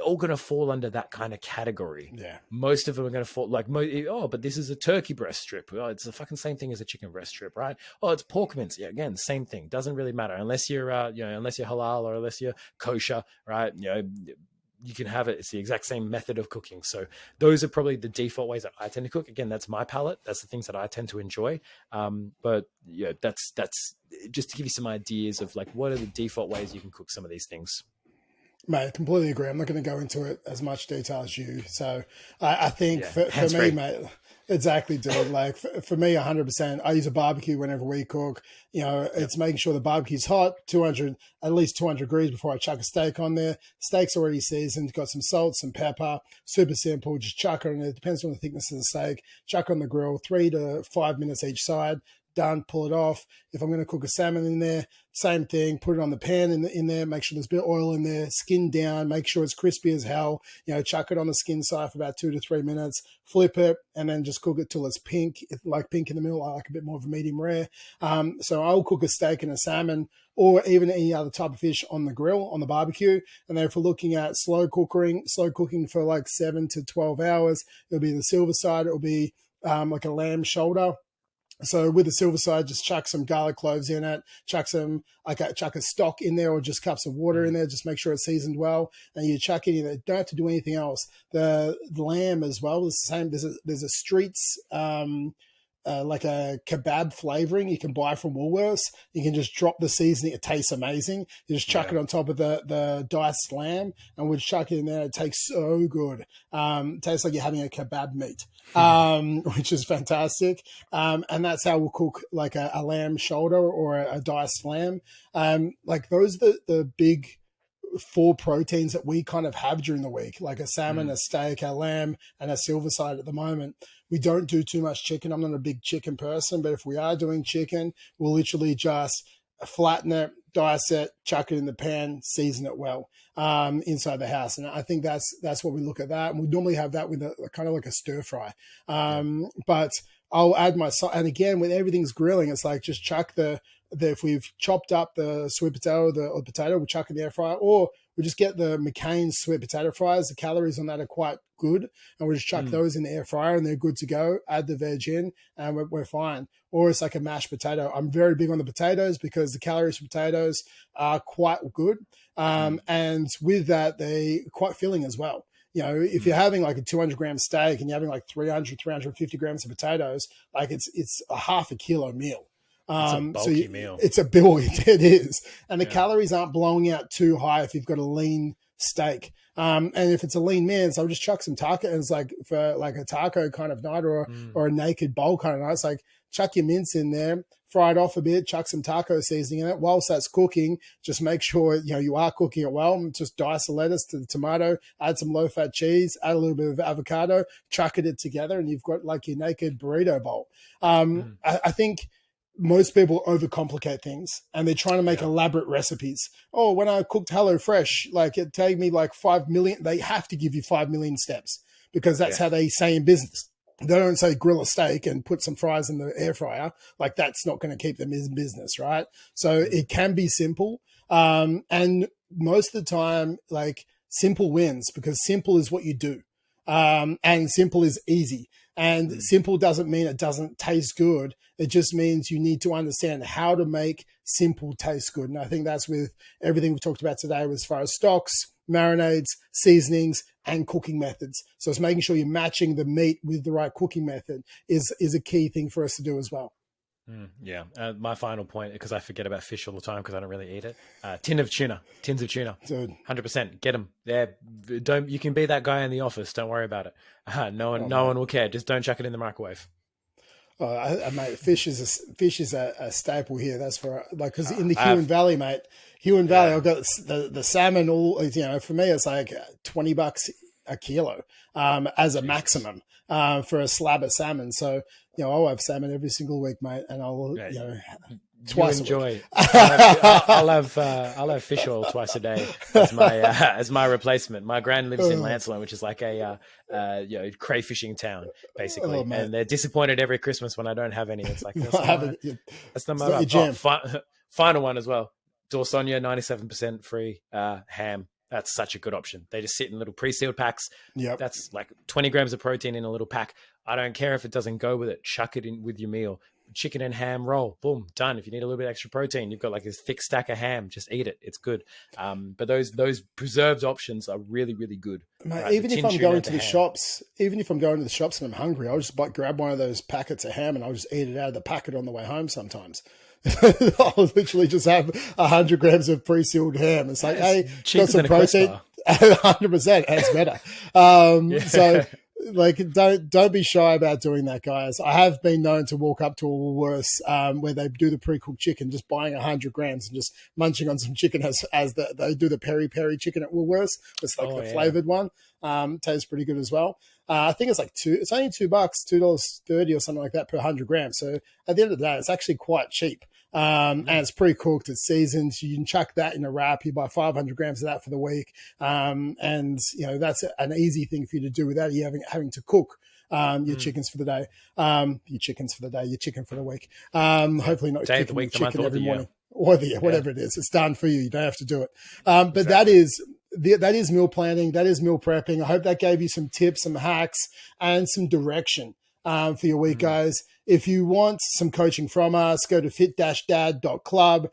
[SPEAKER 2] all going to fall under that kind of category.
[SPEAKER 1] Yeah.
[SPEAKER 2] Most of them are going to fall like, but this is a turkey breast strip. Oh, it's the fucking same thing as a chicken breast strip, right? Oh, it's pork mince. Yeah, again, same thing. Doesn't really matter unless you're, unless you're halal or unless you're kosher, right? you can have it. It's the exact same method of cooking. So those are probably the default ways that I tend to cook. Again, that's my palate. That's the things that I tend to enjoy. But yeah, that's just to give you some ideas of like what are the default ways you can cook some of these things.
[SPEAKER 1] Mate, I completely agree. I'm not going to go into it as much detail as you. So I think
[SPEAKER 2] Yeah,
[SPEAKER 1] for
[SPEAKER 2] hands
[SPEAKER 1] me,
[SPEAKER 2] free.
[SPEAKER 1] mate, exactly, dude. Like for me, 100%, I use a barbecue whenever we cook.
[SPEAKER 2] Yep.
[SPEAKER 1] It's making sure the barbecue's hot, 200, at least 200 degrees before I chuck a steak on there. Steak's already seasoned, got some salt, some pepper, super simple. Just chuck it on there. Depends on the thickness of the steak. Chuck on the grill, 3 to 5 minutes each side. Done, pull it off. If I'm going to cook a salmon in there, same thing, put it on the pan in there, make sure there's a bit of oil in there, skin down, make sure it's crispy as hell, chuck it on the skin side for about 2 to 3 minutes, flip it, and then just cook it till it's pink, like pink in the middle. I like a bit more of a medium rare. So I'll cook a steak and a salmon or even any other type of fish on the grill, on the barbecue. And then if we're looking at slow cooking for like 7 to 12 hours, it'll be the silver side, it'll be like a lamb shoulder. So with the silver side, just chuck some garlic cloves in it, chuck a stock in there or just cups of water in there. Just make sure it's seasoned well, and you chuck it in there. Don't have to do anything else. The lamb as well is the same. There's a streets like a kebab flavoring you can buy from Woolworths. You can just drop the seasoning. It tastes amazing. You just chuck it on top of the diced lamb and we'll chuck it in there. It tastes so good. It tastes like you're having a kebab meat, which is fantastic. And that's how we'll cook like a lamb shoulder or a diced lamb. Like those are the big four proteins that we kind of have during the week, like a salmon, a steak, a lamb, and a silver side at the moment. We don't do too much chicken. I'm not a big chicken person, but if we are doing chicken, we'll literally just flatten it, dice it, chuck it in the pan, season it well inside the house. And I think that's what we look at that. And we normally have that with a kind of like a stir fry. But I'll add and again, when everything's grilling, it's like just chuck if we've chopped up the sweet potato or the potato, we'll chuck in the air fryer, or we just get the McCain's sweet potato fries. The calories on that are quite good, and we just chuck those in the air fryer, and they're good to go. Add the veg in, and we're fine. Or it's like a mashed potato. I'm very big on the potatoes because the calories for potatoes are quite good, and with that, they're quite filling as well. If you're having like a 200-gram steak and you're having like 350 grams of potatoes, like it's a half a kilo meal.
[SPEAKER 2] It's a bulky meal.
[SPEAKER 1] It's a bill. It is. And the calories aren't blowing out too high if you've got a lean steak. And if it's a lean man, so I'll just chuck some taco. And it's like for like a taco kind of night or a naked bowl kind of night. It's like chuck your mince in there, fry it off a bit, chuck some taco seasoning in it. Whilst that's cooking, just make sure you are cooking it well. Just dice the lettuce to the tomato, add some low-fat cheese, add a little bit of avocado, chuck it together, and you've got like your naked burrito bowl. I think most people overcomplicate things and they're trying to make elaborate recipes. Oh, when I cooked HelloFresh, like it take me like 5 million. They have to give you 5 million steps because that's how they say in business. They don't say grill a steak and put some fries in the air fryer. Like that's not going to keep them in business, right? So it can be simple. And most of the time, like simple wins because simple is what you do. And simple is easy. And simple doesn't mean it doesn't taste good. It just means you need to understand how to make simple taste good. And I think that's with everything we've talked about today as far as stocks, marinades, seasonings, and cooking methods. So it's making sure you're matching the meat with the right cooking method is a key thing for us to do as well.
[SPEAKER 2] My final point, because I forget about fish all the time because I don't really eat it. Tins of tuna,
[SPEAKER 1] Dude.
[SPEAKER 2] 100%. Get them. You can be that guy in the office. Don't worry about it. No one will care. Just don't chuck it in the microwave.
[SPEAKER 1] Mate, fish is a staple here. That's for like because in the Huon Valley, mate, I've got the salmon. For me, it's like $20 a kilo as a maximum for a slab of salmon. So I'll have salmon every single week, mate, and I'll twice
[SPEAKER 2] enjoy. I'll have fish oil twice a day as my replacement. My gran lives in Lancelot, which is like a crayfishing town, basically, and they're disappointed every Christmas when I don't have any. It's like that's not my jam. Final one as well. Dorsonia, 97% free ham. That's such a good option. They just sit in little pre-sealed packs.
[SPEAKER 1] Yep.
[SPEAKER 2] That's like 20 grams of protein in a little pack. I don't care if it doesn't go with it. Chuck it in with your meal. chicken and ham roll, boom, done. If you need a little bit extra protein, you've got like this thick stack of ham, just eat it. It's good. But those preserved options are really, really good.
[SPEAKER 1] Mate,
[SPEAKER 2] Right? The
[SPEAKER 1] even if I'm
[SPEAKER 2] tin tuna,
[SPEAKER 1] going
[SPEAKER 2] the
[SPEAKER 1] to the
[SPEAKER 2] ham.
[SPEAKER 1] shops, even if I'm going to the shops and I'm hungry, I'll just grab one of those packets of ham and I'll just eat it out of the packet on the way home sometimes. I'll literally just have 100 grams of pre-sealed ham. It's like, hey,
[SPEAKER 2] Cheaper
[SPEAKER 1] got some
[SPEAKER 2] than a Quest
[SPEAKER 1] protein.
[SPEAKER 2] bar.
[SPEAKER 1] 100%. It's better. So like, don't be shy about doing that, guys. I have been known to walk up to a Woolworths where they do the pre-cooked chicken, just buying 100 grams and just munching on some chicken as they do the peri peri chicken at Woolworths. It's like the flavored one. Tastes pretty good as well. I think it's like it's only $2, $2.30 or something like that per 100 grams. So at the end of the day, it's actually quite cheap. And it's pre-cooked, it's seasoned. So you can chuck that in a wrap. You buy 500 grams of that for the week. And that's an easy thing for you to do without you having to cook your chickens for the day. Your chicken for the week. Hopefully not
[SPEAKER 2] day of
[SPEAKER 1] cooking
[SPEAKER 2] the week,
[SPEAKER 1] your chicken every morning.
[SPEAKER 2] Or
[SPEAKER 1] Whatever it is, it's done for you. You don't have to do it. But exactly. that is meal planning. That is meal prepping. I hope that gave you some tips, some hacks, and some direction for your week, guys. If you want some coaching from us, go to fit-dad.club.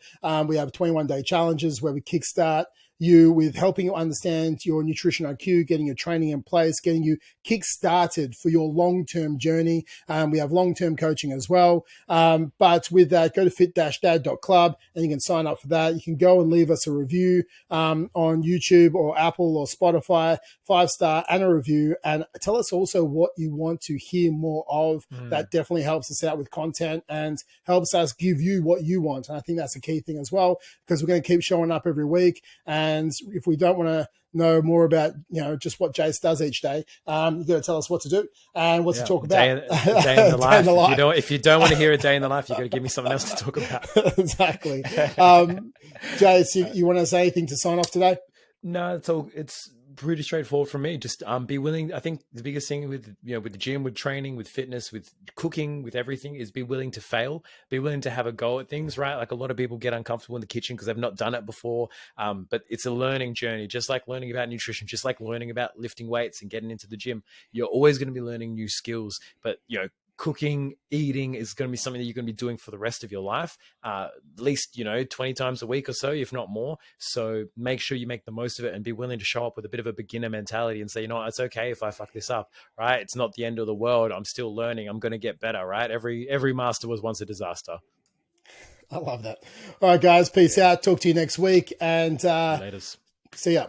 [SPEAKER 1] We have 21-day challenges where we kickstart you with helping you understand your nutrition IQ, getting your training in place, getting you kick-started for your long-term journey. We have long-term coaching as well. But with that, go to fit-dad.club and you can sign up for that. You can go and leave us a review on YouTube or Apple or Spotify, 5-star and a review. And tell us also what you want to hear more of. That definitely helps us out with content and helps us give you what you want. And I think that's a key thing as well, because we're going to keep showing up every week. And if we don't want to know more about, just what Jace does each day, you've got to tell us what to do and what to talk about.
[SPEAKER 2] Day in the life. If you don't want to hear a day in the life, you've got to give me something else to talk about.
[SPEAKER 1] Exactly. Jace, you want to say anything to sign off today?
[SPEAKER 2] No, it's pretty straightforward for me. Just be willing. I think the biggest thing with with the gym, with training, with fitness, with cooking, with everything is be willing to fail, be willing to have a go at things, right? Like a lot of people get uncomfortable in the kitchen because they've not done it before. But it's a learning journey, just like learning about nutrition, just like learning about lifting weights and getting into the gym. You're always going to be learning new skills, but cooking, eating is going to be something that you're going to be doing for the rest of your life, at least 20 times a week or so, if not more. So make sure you make the most of it and be willing to show up with a bit of a beginner mentality and say, it's okay if I fuck this up, right? It's not the end of the world. I'm still learning. I'm going to get better, right? Every master was once a disaster.
[SPEAKER 1] I love that. All right, guys, peace out. Talk to you next week, and
[SPEAKER 2] Laters.
[SPEAKER 1] see ya.